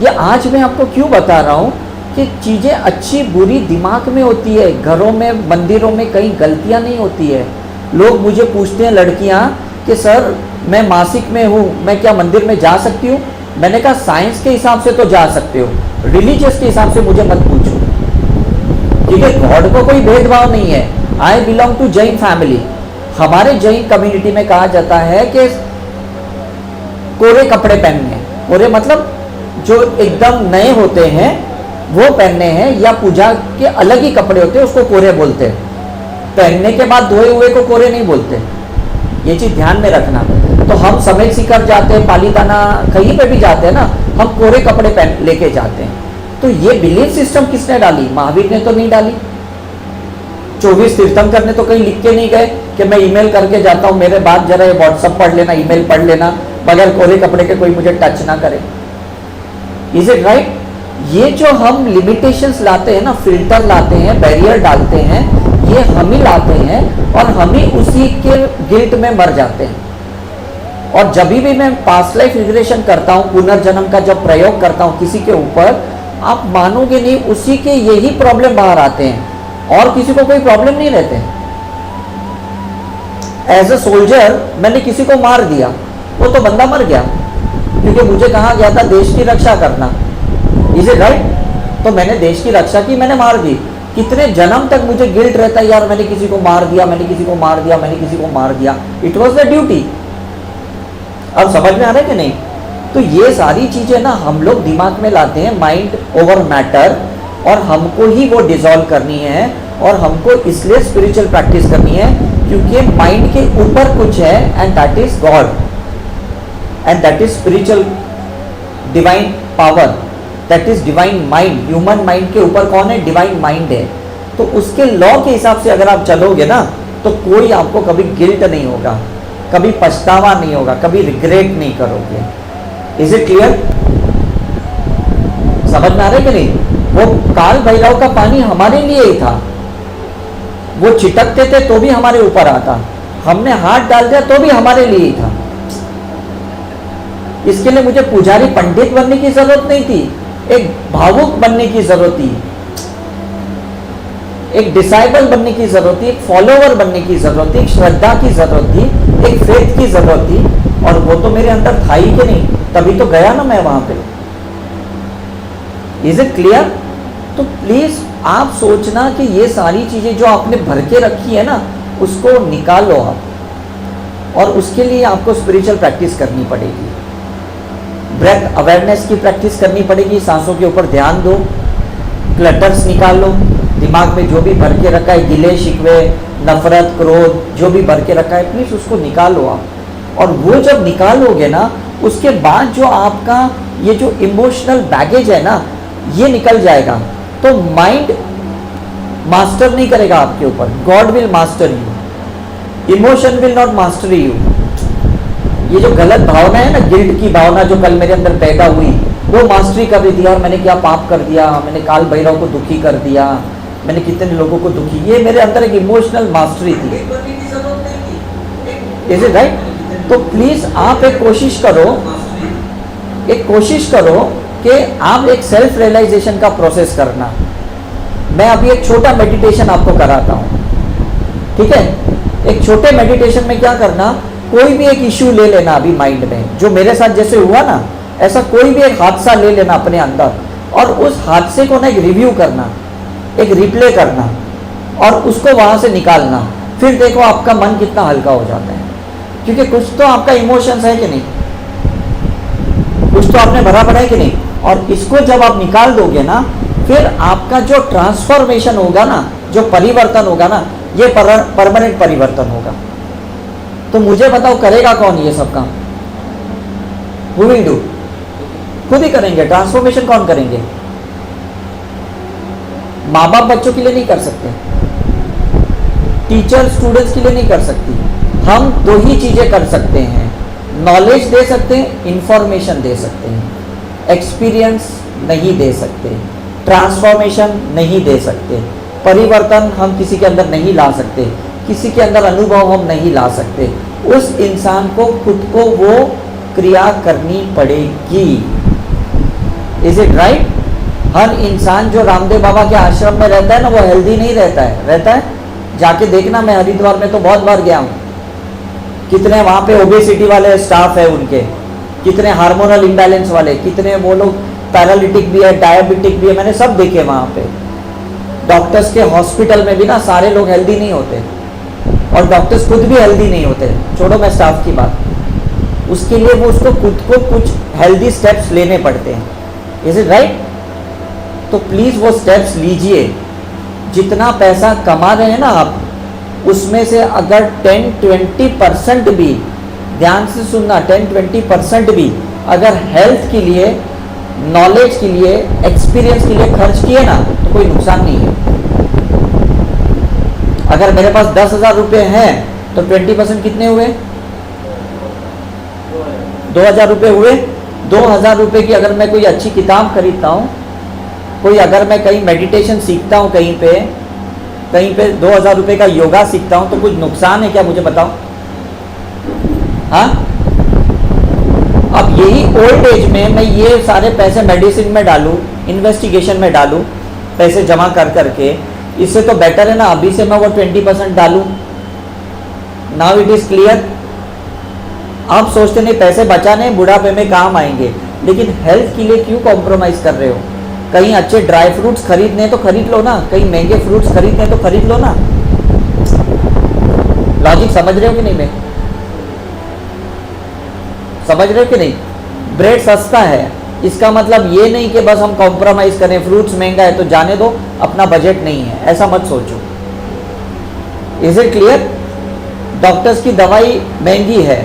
[SPEAKER 2] ये आज मैं आपको क्यों बता रहा हूं कि चीजें अच्छी बुरी दिमाग में होती है, घरों में मंदिरों में कहीं गलतियां नहीं होती है। लोग मुझे पूछते हैं लड़कियां कि सर मैं मासिक में हूँ, मैं क्या मंदिर में जा सकती हूँ? मैंने कहा साइंस के हिसाब से तो जा सकते हो, रिलीजियस के हिसाब से मुझे मत पूछो। ठीक है, गॉड को कोई भेदभाव नहीं है। I belong to Jain family. हमारे जैन कम्युनिटी में कहा जाता है कि कोरे कपड़े पहनने, कोरे मतलब जो एकदम नए होते हैं वो पहनने हैं, या पूजा के अलग ही कपड़े होते हैं उसको कोरे बोलते हैं। पहनने के बाद धोए हुए को कोरे नहीं बोलते, ये चीज ध्यान में रखना। तो हम समेत शिखर जाते हैं, पालीताना कहीं पे भी जाते हैं ना, हम कोरे कपड़े पहन लेके जाते हैं। तो ये बिलीफ सिस्टम किसने डाली? महावीर ने तो नहीं डाली। 24 तीर्थंकर ने तो कहीं लिख के नहीं गए कि मैं ईमेल करके जाता हूँ, मेरे बाद जरा ये व्हाट्सअप पढ़ लेना, ईमेल पढ़ लेना, बगैर कोरे कपड़े के कोई मुझे टच ना करे। Is it right? ये जो हम लिमिटेशंस लाते हैं ना, फिल्टर लाते हैं, बैरियर डालते हैं, ये हम ही लाते हैं और हम ही उसी के गिल्ट में मर जाते हैं। और जब भी मैं पास्ट लाइफ रिग्रेशन करता हूँ, पुनर्जन्म का जब प्रयोग करता हूँ किसी के ऊपर, आप मानोगे नहीं, उसी के यही प्रॉब्लम बाहर आते हैं और किसी को कोई प्रॉब्लम नहीं रहते। एज अ सोल्जर मैंने किसी को मार दिया, वो तो बंदा मर गया, क्योंकि मुझे कहा गया था देश की रक्षा करना। Is it right? तो मैंने देश की रक्षा की, मैंने मार दी। कितने जन्म तक मुझे गिल्ट रहता है, यार मैंने किसी को मार दिया, मैंने किसी को मार दिया, मैंने किसी को मार दिया। It was the duty. अब समझ में आ रहा है कि नहीं? तो ये सारी चीजें ना हम लोग दिमाग में लाते हैं, माइंड ओवर मैटर, और हमको ही वो डिसॉल्व करनी है। और हमको इसलिए स्पिरिचुअल प्रैक्टिस करनी है क्योंकि माइंड के ऊपर कुछ है, and that is God, and that is spiritual divine power, that is divine mind. Human mind के ऊपर कौन है? डिवाइन माइंड है। तो उसके लॉ के हिसाब से अगर आप चलोगे ना, तो कोई आपको कभी गिल्ट नहीं होगा, कभी पछतावा नहीं होगा, कभी रिग्रेट नहीं करोगे। Is it clear? समझ में आ रहा है कि नहीं? वो काल भैरव का पानी हमारे लिए ही था। वो चिटकते थे तो भी हमारे ऊपर आता, हमने हाथ डाल दिया तो भी हमारे लिए ही था। इसके लिए मुझे पुजारी पंडित बनने की जरूरत नहीं थी, एक भावुक बनने की जरूरत थी, एक डिसाइबल बनने की जरूरत थी, एक फॉलोवर बनने की जरूरत थी, एक श्रद्धा की जरूरत थी, एक फेथ की जरूरत थी। और वो तो मेरे अंदर था ही कि नहीं, तभी तो गया ना मैं वहां पे। Is it clear? तो प्लीज आप सोचना कि ये सारी चीजें जो आपने भर के रखी है ना, उसको निकालो आप, और उसके लिए आपको स्पिरिचुअल प्रैक्टिस करनी पड़ेगी। ब्रेथ अवेयरनेस की प्रैक्टिस करनी पड़ेगी, सांसों के ऊपर ध्यान दो, क्लटर्स निकालो, दिमाग में जो भी भर के रखा है, गिले शिकवे, नफरत, क्रोध, जो भी भर के रखा है, प्लीज उसको निकालो आप। और वो जब निकालोगे ना, उसके बाद जो आपका ये जो इमोशनल बैगेज है ना, ये निकल जाएगा। तो माइंड मास्टर नहीं करेगा आपके ऊपर, God will master you, emotion will not master you. ये जो गलत भावना है ना, गिल्ट की भावना जो कल मेरे अंदर पैदा हुई, वो मास्टरी कर रही थी, और मैंने क्या पाप कर दिया, मैंने काल भैरव को दुखी कर दिया, मैंने कितने लोगों को दुखी, ये मेरे अंदर एक इमोशनल मास्टरी थी। Is it right? तो प्लीज आप एक कोशिश करो कि आप एक सेल्फ रियलाइजेशन का प्रोसेस करना। मैं अभी एक छोटा मेडिटेशन आपको कराता हूँ, ठीक है? एक छोटे मेडिटेशन में क्या करना, कोई भी एक इश्यू ले लेना अभी माइंड में, जो मेरे साथ जैसे हुआ ना, ऐसा कोई भी एक हादसा ले लेना अपने अंदर, और उस हादसे को ना एक रिव्यू करना, एक रिप्ले करना, और उसको वहां से निकालना। फिर देखो आपका मन कितना हल्का हो जाता है, क्योंकि कुछ तो आपका इमोशंस है कि नहीं, कुछ तो आपने भरा पड़ा है कि नहीं, और इसको जब आप निकाल दोगे ना, फिर आपका जो ट्रांसफॉर्मेशन होगा ना, जो परिवर्तन होगा ना, ये परमानेंट परिवर्तन होगा। तो मुझे बताओ करेगा कौन ये सब काम? Who will do? खुद ही करेंगे। ट्रांसफॉर्मेशन कौन करेंगे? माँ बाप बच्चों के लिए नहीं कर सकते, टीचर स्टूडेंट्स के लिए नहीं कर सकती। हम दो ही चीजें कर सकते हैं, नॉलेज दे सकते हैं, इंफॉर्मेशन दे सकते हैं, एक्सपीरियंस नहीं दे सकते, ट्रांसफॉर्मेशन नहीं दे सकते, परिवर्तन हम किसी के अंदर नहीं ला सकते, किसी के अंदर अनुभव हम नहीं ला सकते। उस इंसान को खुद को वो क्रिया करनी पड़ेगी। Is it right? हर इंसान जो रामदेव बाबा के आश्रम में रहता है ना, वो हेल्दी नहीं रहता है। जाके देखना, मैं हरिद्वार में तो बहुत बार गया हूँ, कितने वहाँ पे ओबेसिटी वाले स्टाफ है उनके, कितने हार्मोनल इम्बैलेंस वाले, कितने वो लोग पैरालिटिक भी है, डायबिटिक भी है, मैंने सब देखे वहाँ पे। डॉक्टर्स के हॉस्पिटल में भी ना सारे लोग हेल्दी नहीं होते, और डॉक्टर्स खुद भी हेल्दी नहीं होते, छोड़ो मैं स्टाफ की बात। उसके लिए वो उसको खुद को कुछ हेल्दी स्टेप्स लेने पड़ते हैं। Is it right? तो प्लीज़ वो स्टेप्स लीजिए। जितना पैसा कमा रहे हैं ना आप, उसमें से अगर 10-20% भी, ध्यान से सुनना, 10-20% भी अगर हेल्थ के लिए, नॉलेज के लिए, एक्सपीरियंस के लिए खर्च किए ना, तो कोई नुकसान नहीं है। अगर मेरे पास 10,000 रुपये हैं तो 20% कितने हुए? 2,000 रुपये हुए। 2,000 रुपये की अगर मैं कोई अच्छी किताब खरीदता हूँ, कोई अगर मैं कहीं मेडिटेशन सीखता हूँ, कहीं पे 2,000 रुपये का योगा सीखता हूँ, तो कुछ नुकसान है क्या? मुझे बताओ। हाँ, अब यही ओल्ड एज में मैं ये सारे पैसे मेडिसिन में डालूं, इन्वेस्टिगेशन में डालूं, पैसे जमा कर करके, इससे तो बेटर है ना अभी से मैं वो 20% डालूं। Now it is clear. आप सोचते नहीं पैसे बचाने बुढ़ापे में काम आएंगे, लेकिन हेल्थ के लिए क्यों कॉम्प्रोमाइज कर रहे हो? कहीं अच्छे ड्राई फ्रूट्स खरीदने तो खरीद लो ना, कहीं महंगे फ्रूट्स खरीदने तो खरीद लो ना। लॉजिक समझ रहे हो कि नहीं? मैं समझ रहे हो कि नहीं? ब्रेड सस्ता है, इसका मतलब ये नहीं कि बस हम कॉम्प्रोमाइज करें, फ्रूट्स महंगा है तो जाने दो, अपना बजट नहीं है, ऐसा मत सोचो। Is it clear? डॉक्टर्स की दवाई महंगी है,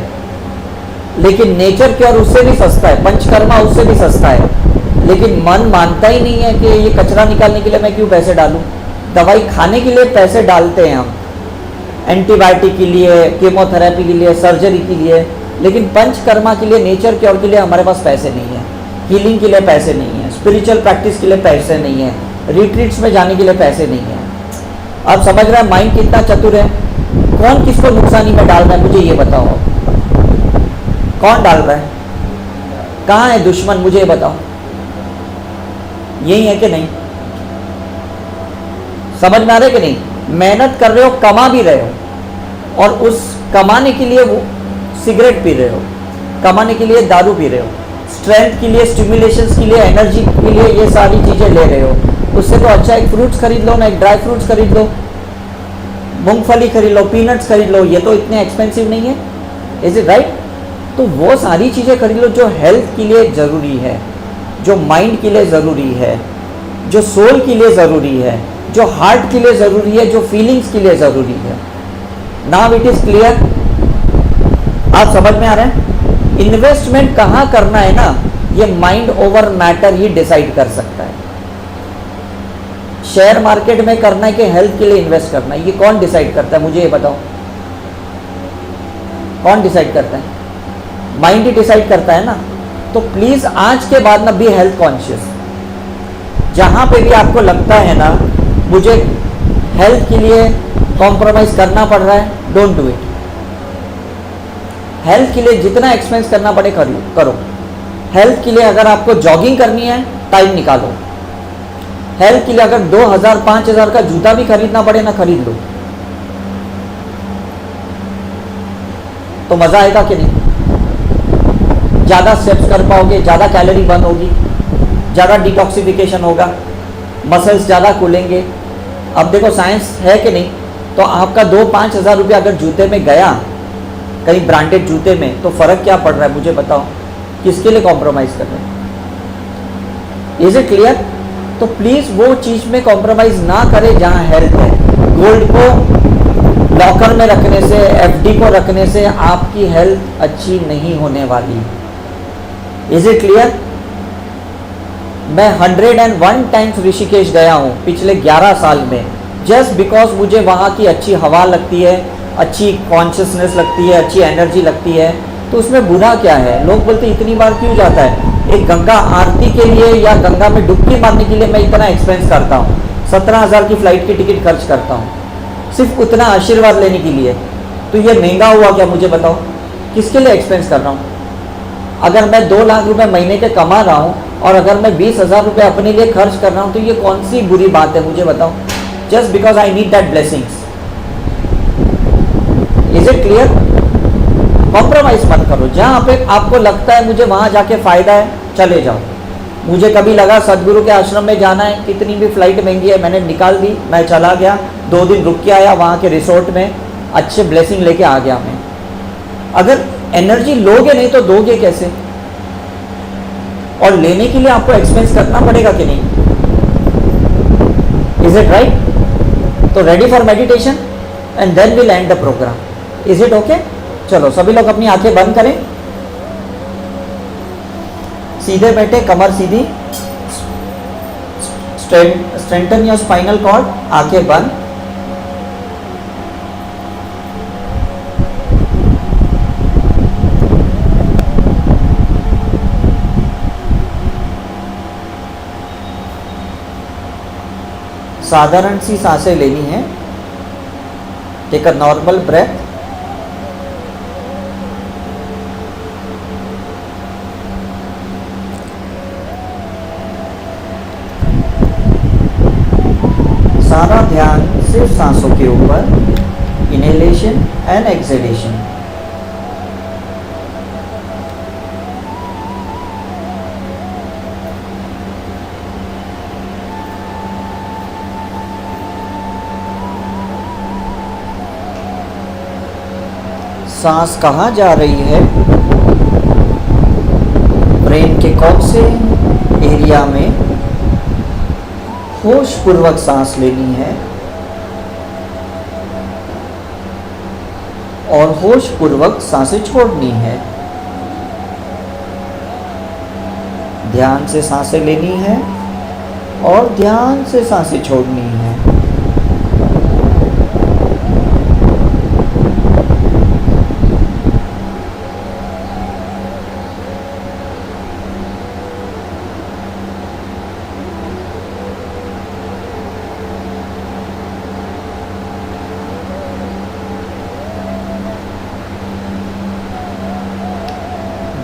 [SPEAKER 2] लेकिन नेचर क्योर उससे भी सस्ता है, पंचकर्मा उससे भी सस्ता है, लेकिन मन मानता ही नहीं है कि ये कचरा निकालने के लिए मैं क्यों पैसे डालूं। दवाई खाने के लिए पैसे डालते हैं हम, एंटीबायोटिक के लिए, कीमोथेरेपी के लिए, सर्जरी के लिए, लेकिन पंचकर्मा के लिए, नेचर क्योर के लिए हमारे पास पैसे नहीं है, हीलिंग के लिए पैसे नहीं है, स्पिरिचुअल प्रैक्टिस के लिए पैसे नहीं है, रिट्रीट्स में जाने के लिए पैसे नहीं है। आप समझ रहे हैं माइंड कितना चतुर है? कौन किसको नुकसानी में डाल रहा है, मुझे ये बताओ। कौन डाल रहा है? कहाँ है दुश्मन, मुझे ये बताओ। यही है कि नहीं? समझ में आ रहा है कि नहीं? मेहनत कर रहे हो, कमा भी रहे हो, और उस कमाने के लिए वो सिगरेट पी रहे हो, कमाने के लिए दारू पी रहे हो, स्ट्रेंथ के लिए, स्टिमुलेशंस के लिए, एनर्जी के लिए ये सारी चीज़ें ले रहे हो। उससे तो अच्छा एक फ्रूट्स खरीद लो ना, एक ड्राई फ्रूट्स खरीद लो, मूंगफली खरीद लो, पीनट्स खरीद लो, ये तो इतने एक्सपेंसिव नहीं है। Is it right? तो वो सारी चीज़ें खरीद लो जो हेल्थ के लिए ज़रूरी है, जो माइंड के लिए ज़रूरी है, जो सोल के लिए ज़रूरी है, जो हार्ट के लिए ज़रूरी है, जो फीलिंग्स के लिए ज़रूरी है। Now it is clear? आप समझ में आ रहे हैं? इन्वेस्टमेंट कहाँ करना है ना, ये माइंड ओवर मैटर ही डिसाइड कर सकता है। शेयर मार्केट में करना है कि हेल्थ के लिए इन्वेस्ट करना है, ये कौन डिसाइड करता है? मुझे ये बताओ, कौन डिसाइड करता है? माइंड ही डिसाइड करता है ना। तो प्लीज आज के बाद ना बी हेल्थ कॉन्शियस। जहां पे भी आपको लगता है ना मुझे हेल्थ के लिए कॉम्प्रोमाइज करना पड़ रहा है, डोंट डू इट। हेल्थ के लिए जितना एक्सपेंस करना पड़े करो। हेल्थ के लिए अगर आपको जॉगिंग करनी है, टाइम निकालो। हेल्थ के लिए अगर 2000 5000 का जूता भी खरीदना पड़े ना, खरीद लो। तो मजा आएगा कि नहीं? ज़्यादा स्टेप्स कर पाओगे, ज़्यादा कैलोरी बर्न होगी, ज़्यादा डिटॉक्सिफिकेशन होगा, मसल्स ज़्यादा खुलेंगे। अब देखो साइंस है कि नहीं, तो आपका 2-5 हज़ार रुपया अगर जूते में गया, कहीं ब्रांडेड जूते में, तो फ़र्क क्या पड़ रहा है मुझे बताओ? किसके लिए कॉम्प्रोमाइज़ कर रहे हैं? Is it clear? तो प्लीज़ वो चीज़ में कॉम्प्रोमाइज़ ना करें जहाँ हेल्थ है। गोल्ड को लॉकर में रखने से, एफडी को रखने से आपकी हेल्थ अच्छी नहीं होने वाली। Is it clear? मैं 101 टाइम्स ऋषिकेश गया हूँ पिछले 11 साल में, जस्ट बिकॉज मुझे वहाँ की अच्छी हवा लगती है, अच्छी कॉन्शियसनेस लगती है, अच्छी एनर्जी लगती है। तो उसमें बुरा क्या है? लोग बोलते इतनी बार क्यों जाता है? एक गंगा आरती के लिए या गंगा में डुबकी मारने के लिए मैं इतना एक्सपेंस करता हूँ, 17,000 की फ़्लाइट की टिकट खर्च करता हूँ, सिर्फ उतना आशीर्वाद लेने के लिए। तो ये महंगा हुआ क्या मुझे बताओ? किसके लिए एक्सपेंस कर रहा हूँ? अगर मैं 2 लाख रुपए महीने के कमा रहा हूँ और अगर मैं 20,000 रुपये अपने लिए खर्च कर रहा हूँ, तो ये कौन सी बुरी बात है मुझे बताओ? Just because I need that blessings. Is it clear? Compromise मत करो। जहाँ पे आपको लगता है मुझे वहाँ जाके फ़ायदा है, चले जाओ। मुझे कभी लगा सदगुरु के आश्रम में जाना है, कितनी भी फ़्लाइट महंगी है, मैंने निकाल दी, मैं चला गया, 2 दिन रुक के आया वहाँ के रिसोर्ट में, अच्छे ब्लेसिंग लेके आ गया मैं। अगर एनर्जी लोगे नहीं तो दोगे कैसे? और लेने के लिए आपको एक्सपेंस करना पड़ेगा कि नहीं? Is it right? तो ready for meditation and then will end the program. Is it okay? चलो सभी लोग अपनी आंखें बंद करें, सीधे बैठे, कमर सीधी, स्ट्रेंथन योर स्पाइनल कॉर्ड, आंखें बंद। साधारण सी सांसें लेनी है। Take a normal breath. सारा ध्यान सिर्फ सांसों के ऊपर, इनहेलेशन एंड एक्सहेलेशन। सांस कहाँ जा रही है? ब्रेन के कौन से एरिया में होशपूर्वक सांस लेनी है और होशपूर्वक सांसें छोड़नी है। ध्यान से सांसें लेनी है और ध्यान से सांसें छोड़नी है।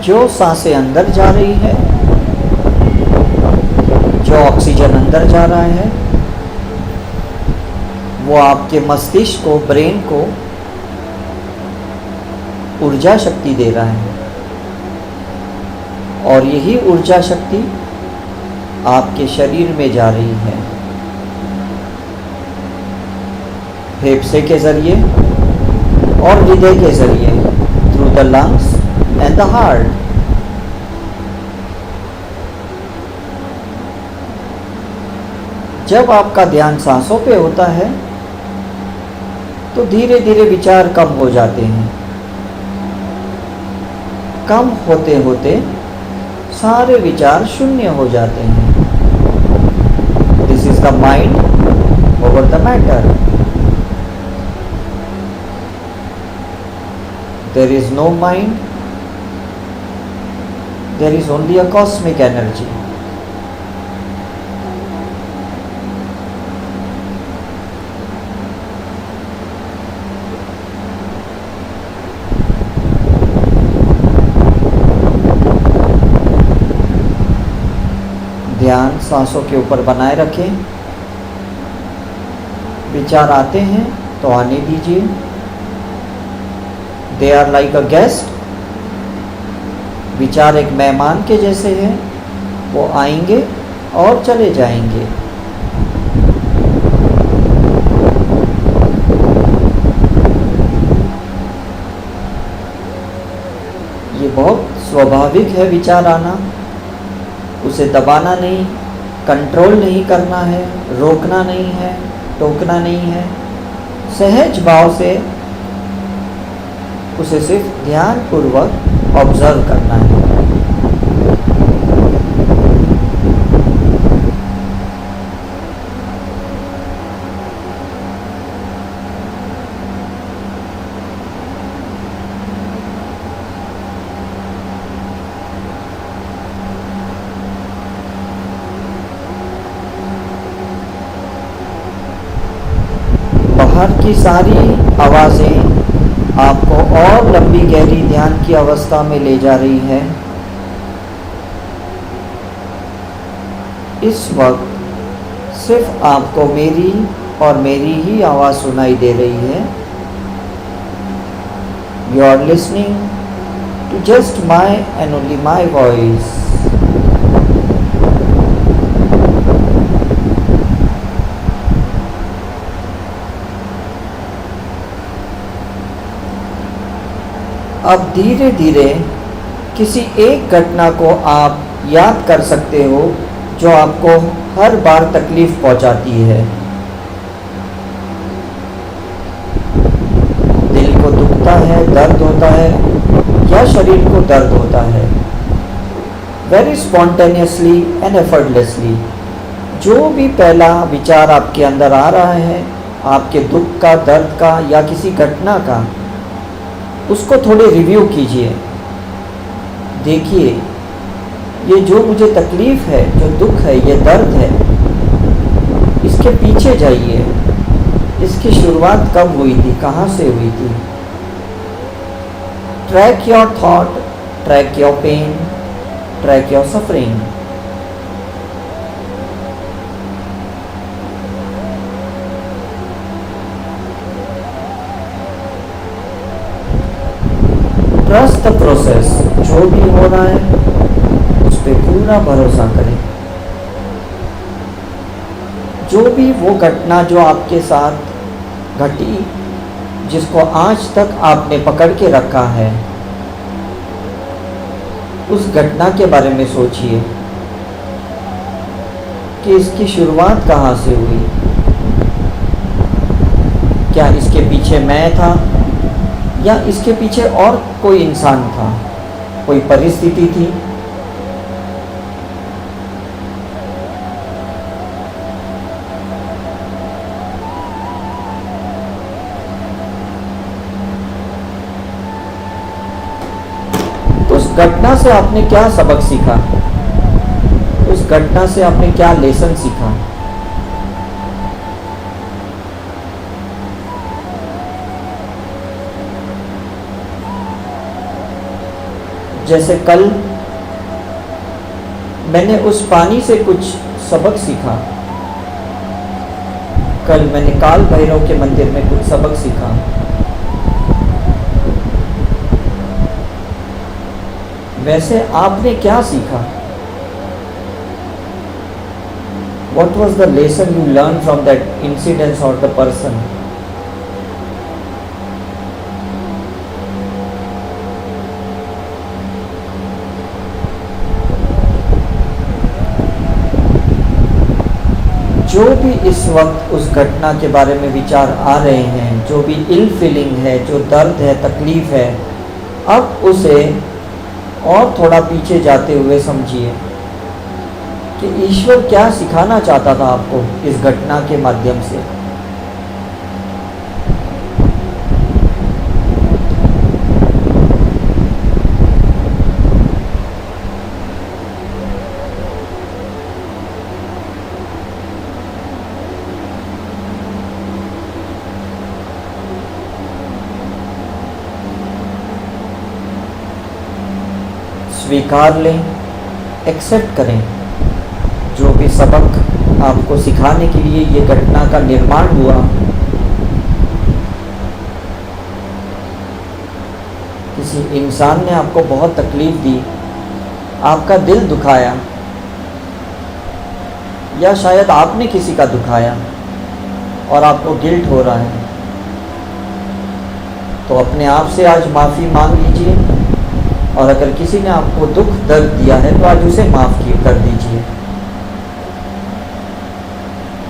[SPEAKER 2] जो सांसें अंदर जा रही है, जो ऑक्सीजन अंदर जा रहा है, वो आपके मस्तिष्क को, ब्रेन को ऊर्जा शक्ति दे रहा है और यही ऊर्जा शक्ति आपके शरीर में जा रही है फेफड़े के जरिए और हृदय के जरिए, through the lungs and the heart। जब आपका ध्यान सांसों पे होता है तो धीरे धीरे विचार कम हो जाते हैं। कम होते होते सारे विचार शून्य हो जाते हैं। This is the mind over the matter. There is no mind, there is only a cosmic energy. ध्यान सांसों के ऊपर बनाए रखें। विचार आते हैं तो आने दीजिए। They are like a guest. विचार एक मेहमान के जैसे हैं, वो आएंगे और चले जाएंगे। ये बहुत स्वाभाविक है विचार आना, उसे दबाना नहीं, कंट्रोल नहीं करना है, रोकना नहीं है, टोकना नहीं है। सहज भाव से उसे सिर्फ ध्यानपूर्वक ऑब्जर्व करना है। बाहर की सारी आवाज़ें आपको और लंबी गहरी ध्यान की अवस्था में ले जा रही है। इस वक्त सिर्फ आपको मेरी और मेरी ही आवाज़ सुनाई दे रही है। You are listening to just my and only my voice. अब धीरे धीरे किसी एक घटना को आप याद कर सकते हो जो आपको हर बार तकलीफ पहुंचाती है। दिल को दुखता है, दर्द होता है, या शरीर को दर्द होता है। वेरी स्पॉन्टेनियसली एंड एफर्टलेसली जो भी पहला विचार आपके अंदर आ रहा है, आपके दुख का, दर्द का या किसी घटना का, उसको थोड़े रिव्यू कीजिए। देखिए, ये जो मुझे तकलीफ़ है, जो दुख है, ये दर्द है, इसके पीछे जाइए। इसकी शुरुआत कब हुई थी, कहाँ से हुई थी? Track your thought, track your pain, track your suffering. Trust the process. जो भी हो रहा है उस पर पूरा भरोसा करें। जो भी वो घटना जो आपके साथ घटी, जिसको आज तक आपने पकड़ के रखा है, उस घटना के बारे में सोचिए कि इसकी शुरुआत कहाँ से हुई। क्या इसके पीछे मैं था, या इसके पीछे और कोई इंसान था, कोई परिस्थिति थी? तो उस घटना से आपने क्या सबक सीखा? उस घटना से आपने क्या लेसन सीखा? जैसे कल मैंने उस पानी से कुछ सबक सीखा, कल मैंने काल भैरव के मंदिर में कुछ सबक सीखा। वैसे आपने क्या सीखा? What was the lesson you learned from that incident or the person? जो भी इस वक्त उस घटना के बारे में विचार आ रहे हैं, जो भी इल फीलिंग है, जो दर्द है, तकलीफ है, अब उसे और थोड़ा पीछे जाते हुए समझिए कि ईश्वर क्या सिखाना चाहता था आपको इस घटना के माध्यम से। स्वीकार लें, एक्सेप्ट करें जो भी सबक आपको सिखाने के लिए ये घटना का निर्माण हुआ। किसी इंसान ने आपको बहुत तकलीफ़ दी, आपका दिल दुखाया, या शायद आपने किसी का दुखाया और आपको गिल्ट हो रहा है, तो अपने आप से आज माफ़ी मांग लीजिए। और अगर किसी ने आपको दुख दर्द दिया है तो आज उसे माफ़ कर दीजिए।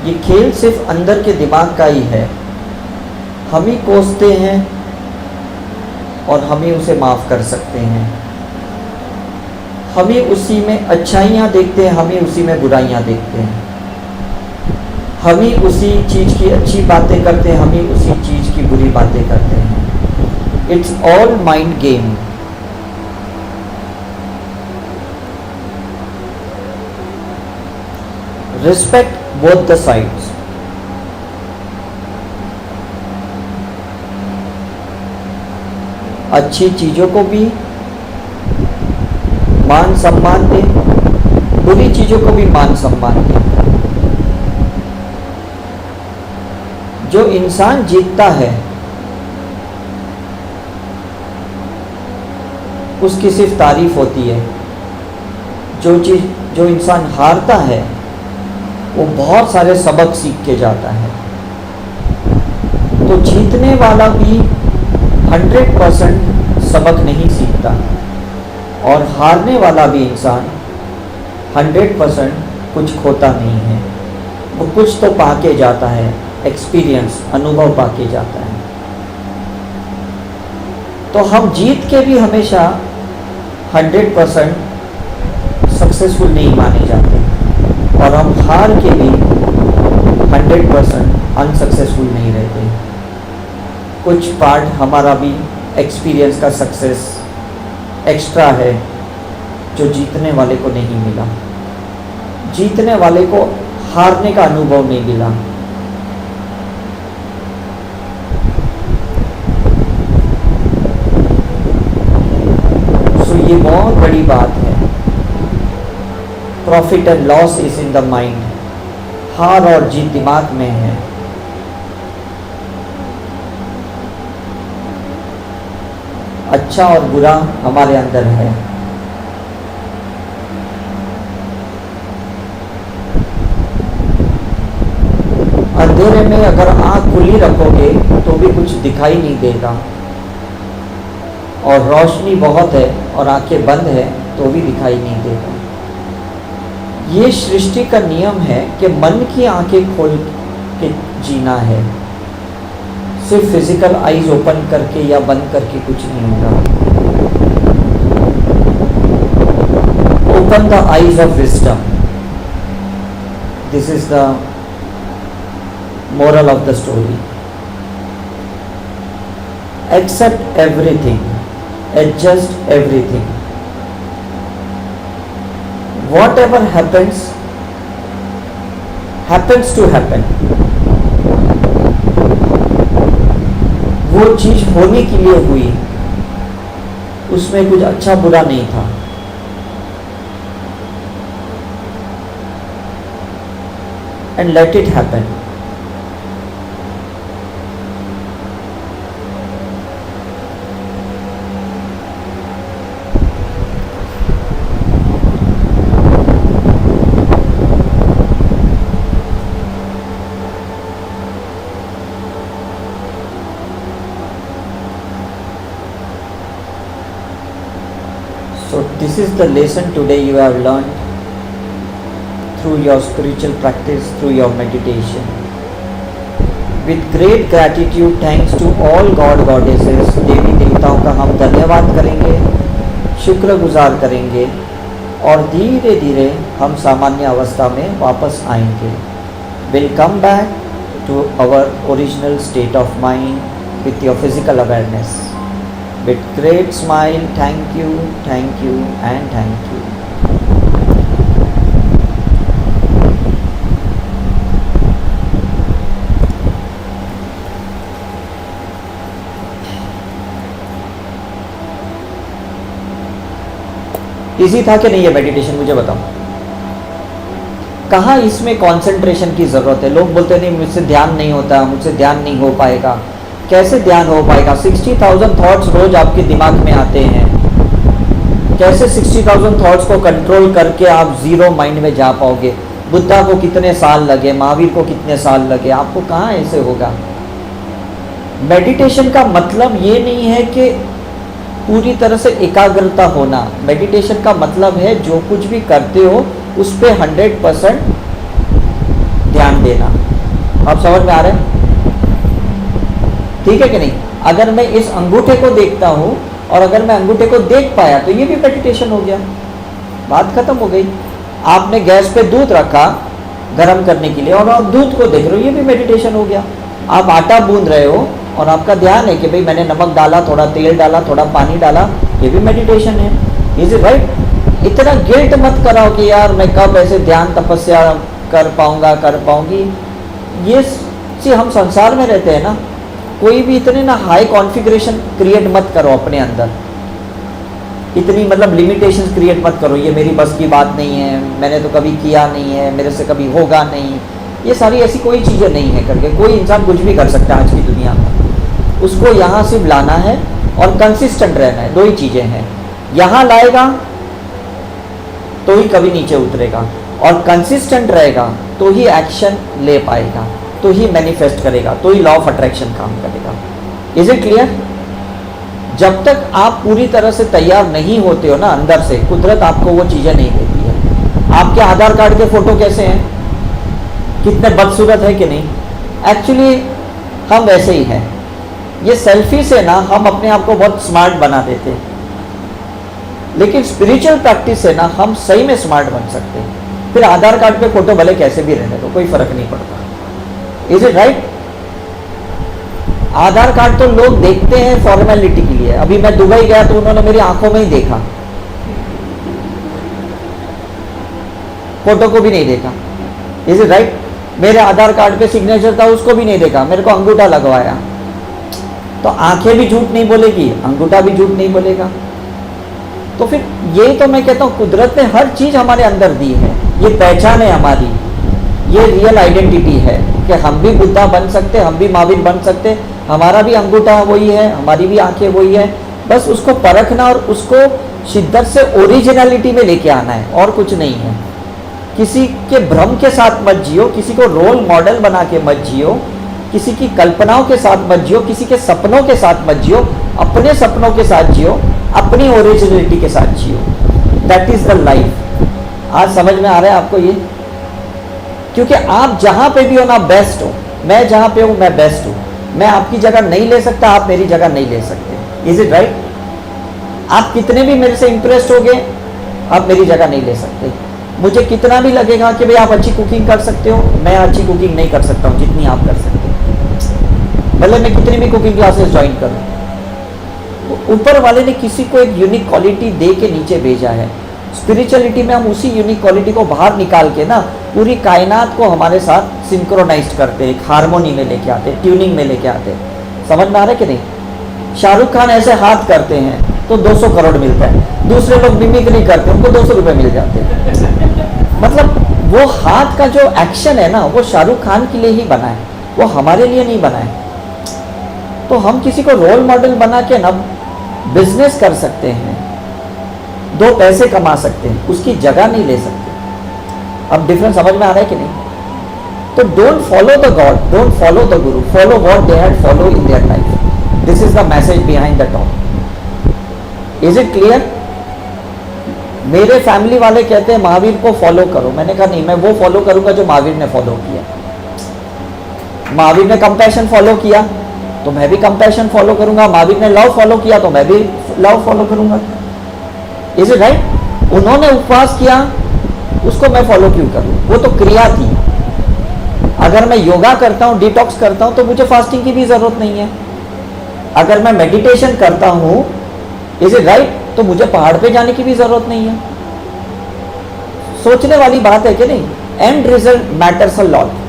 [SPEAKER 2] ये खेल सिर्फ अंदर के दिमाग का ही है। हम ही कोसते हैं और हम ही उसे माफ़ कर सकते हैं। हम ही उसी में अच्छाइयाँ देखते हैं, हम ही उसी में बुराइयाँ देखते हैं। हम ही उसी चीज़ की अच्छी बातें करते हैं, हम ही उसी चीज़ की बुरी बातें करते हैं। It's all mind game. Respect both the sides. अच्छी चीज़ों को भी मान सम्मान दें, बुरी चीज़ों को भी मान सम्मान दें। जो इंसान जीतता है उसकी सिर्फ तारीफ होती है। जो इंसान हारता है वो बहुत सारे सबक सीख के जाता है। तो जीतने वाला भी 100% सबक नहीं सीखता और हारने वाला भी इंसान 100% कुछ खोता नहीं है। वो कुछ तो पाके जाता है, एक्सपीरियंस, अनुभव पाके जाता है। तो हम जीत के भी हमेशा 100% सक्सेसफुल नहीं माने जाते और हम हार के भी 100% अनसक्सेसफुल नहीं रहते। कुछ पार्ट हमारा भी एक्सपीरियंस का सक्सेस एक्स्ट्रा है जो जीतने वाले को नहीं मिला। जीतने वाले को हारने का अनुभव नहीं मिला। सो ये बहुत बड़ी बात है। Profit and loss is in the mind. हार और जीत दिमाग में है। अच्छा और बुरा हमारे अंदर है। अंधेरे में अगर आंख खुली रखोगे तो भी कुछ दिखाई नहीं देगा, और रोशनी बहुत है और आंखें बंद है तो भी दिखाई नहीं देगा। ये सृष्टि का नियम है कि मन की आंखें खोल के जीना है। सिर्फ फिजिकल आईज ओपन करके या बंद करके कुछ नहीं होगा। Open the eyes of wisdom. This is the moral of the story. Accept everything, adjust everything. Whatever happens, happens to happen. वो चीज होने के लिए हुई, उसमें कुछ अच्छा बुरा नहीं था। And let it happen. So this is the lesson today you have learned through your spiritual practice, through your meditation. With great gratitude, thanks to all God Goddesses, देवी देवताओं का हम धन्यवाद करेंगे, शुक्रगुजार करेंगे और धीरे धीरे हम सामान्य अवस्था में वापस आएंगे. We'll come back to our original state of mind with your physical awareness. With great smile, thank you and thank you. Easy था कि नहीं ये मेडिटेशन, मुझे बताओ। कहाँ इसमें कंसंट्रेशन की ज़रूरत है? लोग बोलते नहीं मुझसे ध्यान नहीं होता, मुझसे ध्यान नहीं हो पाएगा। कैसे ध्यान हो पाएगा? 60,000 थॉट्स रोज आपके दिमाग में आते हैं। कैसे 60,000 थॉट्स को कंट्रोल करके आप जीरो माइंड में जा पाओगे? बुद्धा को कितने साल लगे, महावीर को कितने साल लगे, आपको कहाँ ऐसे होगा? मेडिटेशन का मतलब ये नहीं है कि पूरी तरह से एकाग्रता होना। मेडिटेशन का मतलब है जो कुछ भी करते हो उस पर 100% ध्यान देना। आप समझ में आ रहे हैं? ठीक है कि नहीं? अगर मैं इस अंगूठे को देखता हूँ और अगर मैं अंगूठे को देख पाया तो ये भी मेडिटेशन हो गया, बात खत्म हो गई। आपने गैस पे दूध रखा गर्म करने के लिए और आप दूध को देख रहे हो, ये भी मेडिटेशन हो गया। आप आटा गूंद रहे हो और आपका ध्यान है कि भाई मैंने नमक डाला, थोड़ा तेल डाला, थोड़ा पानी डाला, ये भी मेडिटेशन है। Is it right? इतना गिल्ट मत कराओ कि यार मैं कब ऐसे ध्यान तपस्या कर पाऊंगा, कर पाऊंगी। ये सी हम संसार में रहते हैं ना, कोई भी इतने ना हाई कॉन्फ़िगरेशन क्रिएट मत करो अपने अंदर, इतनी मतलब लिमिटेशंस क्रिएट मत करो। ये मेरी बस की बात नहीं है, मैंने तो कभी किया नहीं है, मेरे से कभी होगा नहीं, ये सारी ऐसी कोई चीज़ें नहीं है करके कोई इंसान कुछ भी कर सकता है आज की दुनिया में। उसको यहाँ सिर्फ लाना है और कंसिस्टेंट रहना है। दो ही चीज़ें हैं, यहाँ लाएगा तो ही कभी नीचे उतरेगा और कंसिस्टेंट रहेगा तो ही एक्शन ले पाएगा, तो ही मैनिफेस्ट करेगा, तो ही लॉ ऑफ अट्रैक्शन काम करेगा। Is it clear? जब तक आप पूरी तरह से तैयार नहीं होते हो ना अंदर से, कुदरत आपको वो चीज़ें नहीं देती है। आपके आधार कार्ड के फ़ोटो कैसे हैं? कितने बदसूरत है कि नहीं? एक्चुअली हम वैसे ही हैं। ये सेल्फी से ना हम अपने आप को बहुत स्मार्ट बना देते हैं, लेकिन स्पिरिचुअल प्रैक्टिस से ना हम सही में स्मार्ट बन सकते हैं। फिर आधार कार्ड पे फोटो भले कैसे भी रहने दो, कोई फर्क नहीं पड़ता। Is it right? Aadhaar card तो लोग देखते हैं फॉर्मेलिटी के लिए। अभी मैं दुबई गया तो उन्होंने मेरी आंखों में ही देखा, फोटो को भी नहीं देखा। Is it right? मेरे आधार कार्ड पे सिग्नेचर था, उसको भी नहीं देखा, मेरे को अंगूठा लगवाया। तो आंखें भी झूठ नहीं बोलेगी, अंगूठा भी झूठ नहीं बोलेगा। तो फिर यही तो मैं कहता हूँ, कुदरत ने हर चीज़ हमारे अंदर दी है। ये पहचान है हमारी, ये रियल आइडेंटिटी है कि हम भी बुद्धा बन सकते, हम भी महावीर बन सकते। हमारा भी अंगूठा वही है, हमारी भी आंखें वही है। बस उसको परखना और उसको शिद्दत से ओरिजिनलिटी में लेके आना है, और कुछ नहीं है। किसी के भ्रम के साथ मत जियो, किसी को रोल मॉडल बना के मत जियो, किसी की कल्पनाओं के साथ मत जियो, किसी के सपनों के साथ मत जियो। अपने सपनों के साथ जियो, अपनी ओरिजिनलिटी के साथ जियो। That is the life. आज समझ में आ रहा है आपको ये? क्योंकि आप जहां पे भी हो ना बेस्ट हो। मैं जहां पे हूं मैं बेस्ट हूं। मैं आपकी जगह नहीं ले सकता, आप मेरी जगह नहीं ले सकते। Is it right? आप कितने भी मेरे से इंप्रेस्ड हो गए, आप मेरी जगह नहीं ले सकते। मुझे कितना भी लगेगा कि भाई आप अच्छी कुकिंग कर सकते हो, मैं अच्छी कुकिंग नहीं कर सकता हूँ जितनी आप कर सकते हो। भले मैं कितनी भी कुकिंग क्लासेस ज्वाइन करूँ, ऊपर वाले ने किसी को एक यूनिक क्वालिटी दे के नीचे भेजा है। स्पिरिचुअलिटी में हम उसी यूनिक क्वालिटी को बाहर निकाल के ना पूरी कायनात को हमारे साथ सिंक्रोनाइज्ड करते, एक हारमोनी में लेके आते, ट्यूनिंग में लेके आते। समझ में आ रहा है कि नहीं? शाहरुख खान ऐसे हाथ करते हैं तो 200 करोड़ मिलता है, दूसरे लोग मिमिक्री करते हैं उनको 200 रुपये मिल जाते हैं। मतलब वो हाथ का जो एक्शन है ना, वो शाहरुख खान के लिए ही बना है, वो हमारे लिए नहीं बना है। तो हम किसी को रोल मॉडल बना के ना बिजनेस कर सकते हैं, 2 पैसे कमा सकते हैं, उसकी जगह नहीं ले सकते। अब डिफरेंस समझ में आ रहा है कि नहीं? तो don't follow the God, don't follow the guru, follow what they had follow in their life. This is the message behind the top. Is it clear? मेरे फैमिली वाले कहते हैं महावीर को फॉलो करो। मैंने कहा नहीं, मैं वो फॉलो करूंगा जो महावीर ने फॉलो किया। महावीर ने कंपैशन फॉलो किया तो मैं भी कंपैशन फॉलो करूंगा। महावीर ने लव फॉलो किया तो मैं भी लव फॉलो करूंगा। Is it right? उन्होंने उपवास किया, उसको मैं फॉलो क्यों करूं? वो तो क्रिया थी। अगर मैं योगा करता हूं, डिटॉक्स करता हूं, तो मुझे फास्टिंग की भी जरूरत नहीं है। अगर मैं मेडिटेशन करता हूं, इज इट राइट, तो मुझे पहाड़ पे जाने की भी जरूरत नहीं है। सोचने वाली बात है कि नहीं? And result matters a lot.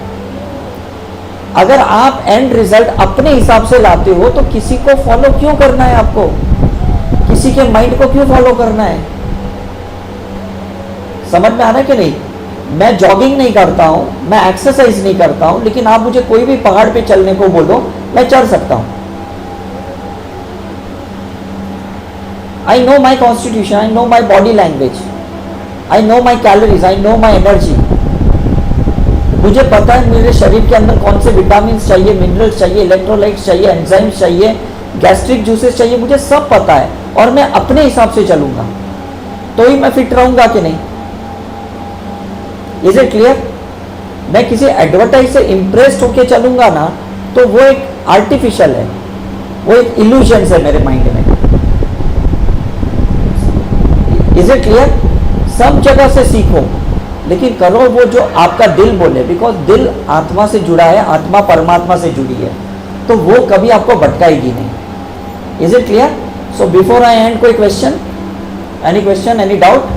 [SPEAKER 2] अगर आप एंड रिजल्ट अपने हिसाब से लाते हो तो किसी को फॉलो क्यों करना है? आपको किसी के माइंड को क्यों फॉलो करना है? समझ में आ रहा है कि नहीं? मैं जॉगिंग नहीं करता हूँ, मैं एक्सरसाइज नहीं करता हूँ, लेकिन आप मुझे कोई भी पहाड़ पे चलने को बोलो, मैं चढ़ सकता हूँ। I know my constitution, I know my body language, I know my calories, I know my energy. मुझे पता है मेरे शरीर के अंदर कौन से विटामिन चाहिए, मिनरल्स चाहिए, इलेक्ट्रोलाइट्स चाहिए, एंजाइम्स चाहिए, गैस्ट्रिक जूसेस चाहिए, मुझे सब पता है और मैं अपने हिसाब से चलूंगा तो ही मैं फिट रहूंगा कि नहीं? Is it clear? मैं किसी एडवर्टाइज से इम्प्रेस्ड होके चलूंगा ना तो वो एक आर्टिफिशियल है, वो एक इल्यूजन है मेरे माइंड में। Is it clear? सब जगह से सीखो लेकिन करो वो जो आपका दिल बोले, बिकॉज दिल आत्मा से जुड़ा है, आत्मा परमात्मा से जुड़ी है, तो वो कभी आपको भटकाएगी नहीं। Is it clear? So before I end कोई question, any question, any doubt?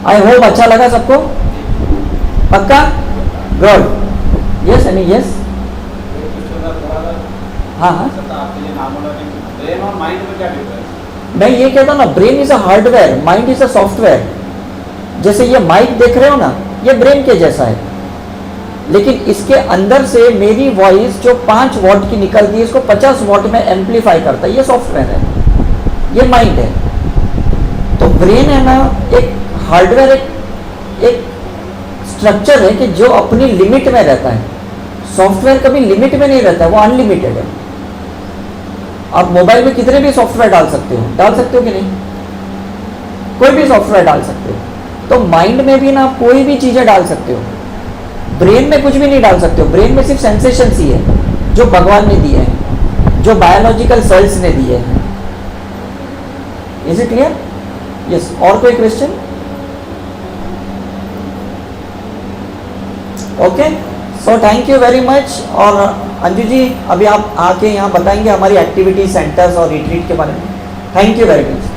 [SPEAKER 2] I hope अच्छा लगा सबको, पक्का? गुड। Yes, any yes? हाँ हाँ, मैं ये कहता हूँ ना, brain is a hardware, mind is a software. जैसे ये माइक देख रहे हो ना, ये ब्रेन के जैसा है, लेकिन इसके अंदर से मेरी वॉइस जो 5 वॉट की निकलती है, इसको 50 वॉट में एम्पलीफाई करता है। ये सॉफ्टवेयर है, ये माइंड है। तो ब्रेन है ना एक हार्डवेयर, एक स्ट्रक्चर है कि जो अपनी लिमिट में रहता है। सॉफ्टवेयर कभी लिमिट में नहीं रहता है, वो अनलिमिटेड है। आप मोबाइल में कितने भी सॉफ्टवेयर डाल सकते हो कि नहीं? कोई भी सॉफ्टवेयर डाल सकते हो। तो माइंड में भी ना आप कोई भी चीजें डाल सकते हो, ब्रेन में कुछ भी नहीं डाल सकते हो। ब्रेन में सिर्फ सेंसेशंस ही है जो भगवान ने दिए हैं, जो बायोलॉजिकल सेल्स ने दिए हैं। Is it clear? यस। और कोई question? Okay, so thank you very much. और अंजू जी अभी आप आके यहाँ बताएंगे हमारी एक्टिविटी सेंटर्स और रिट्रीट के बारे में। Thank you very much.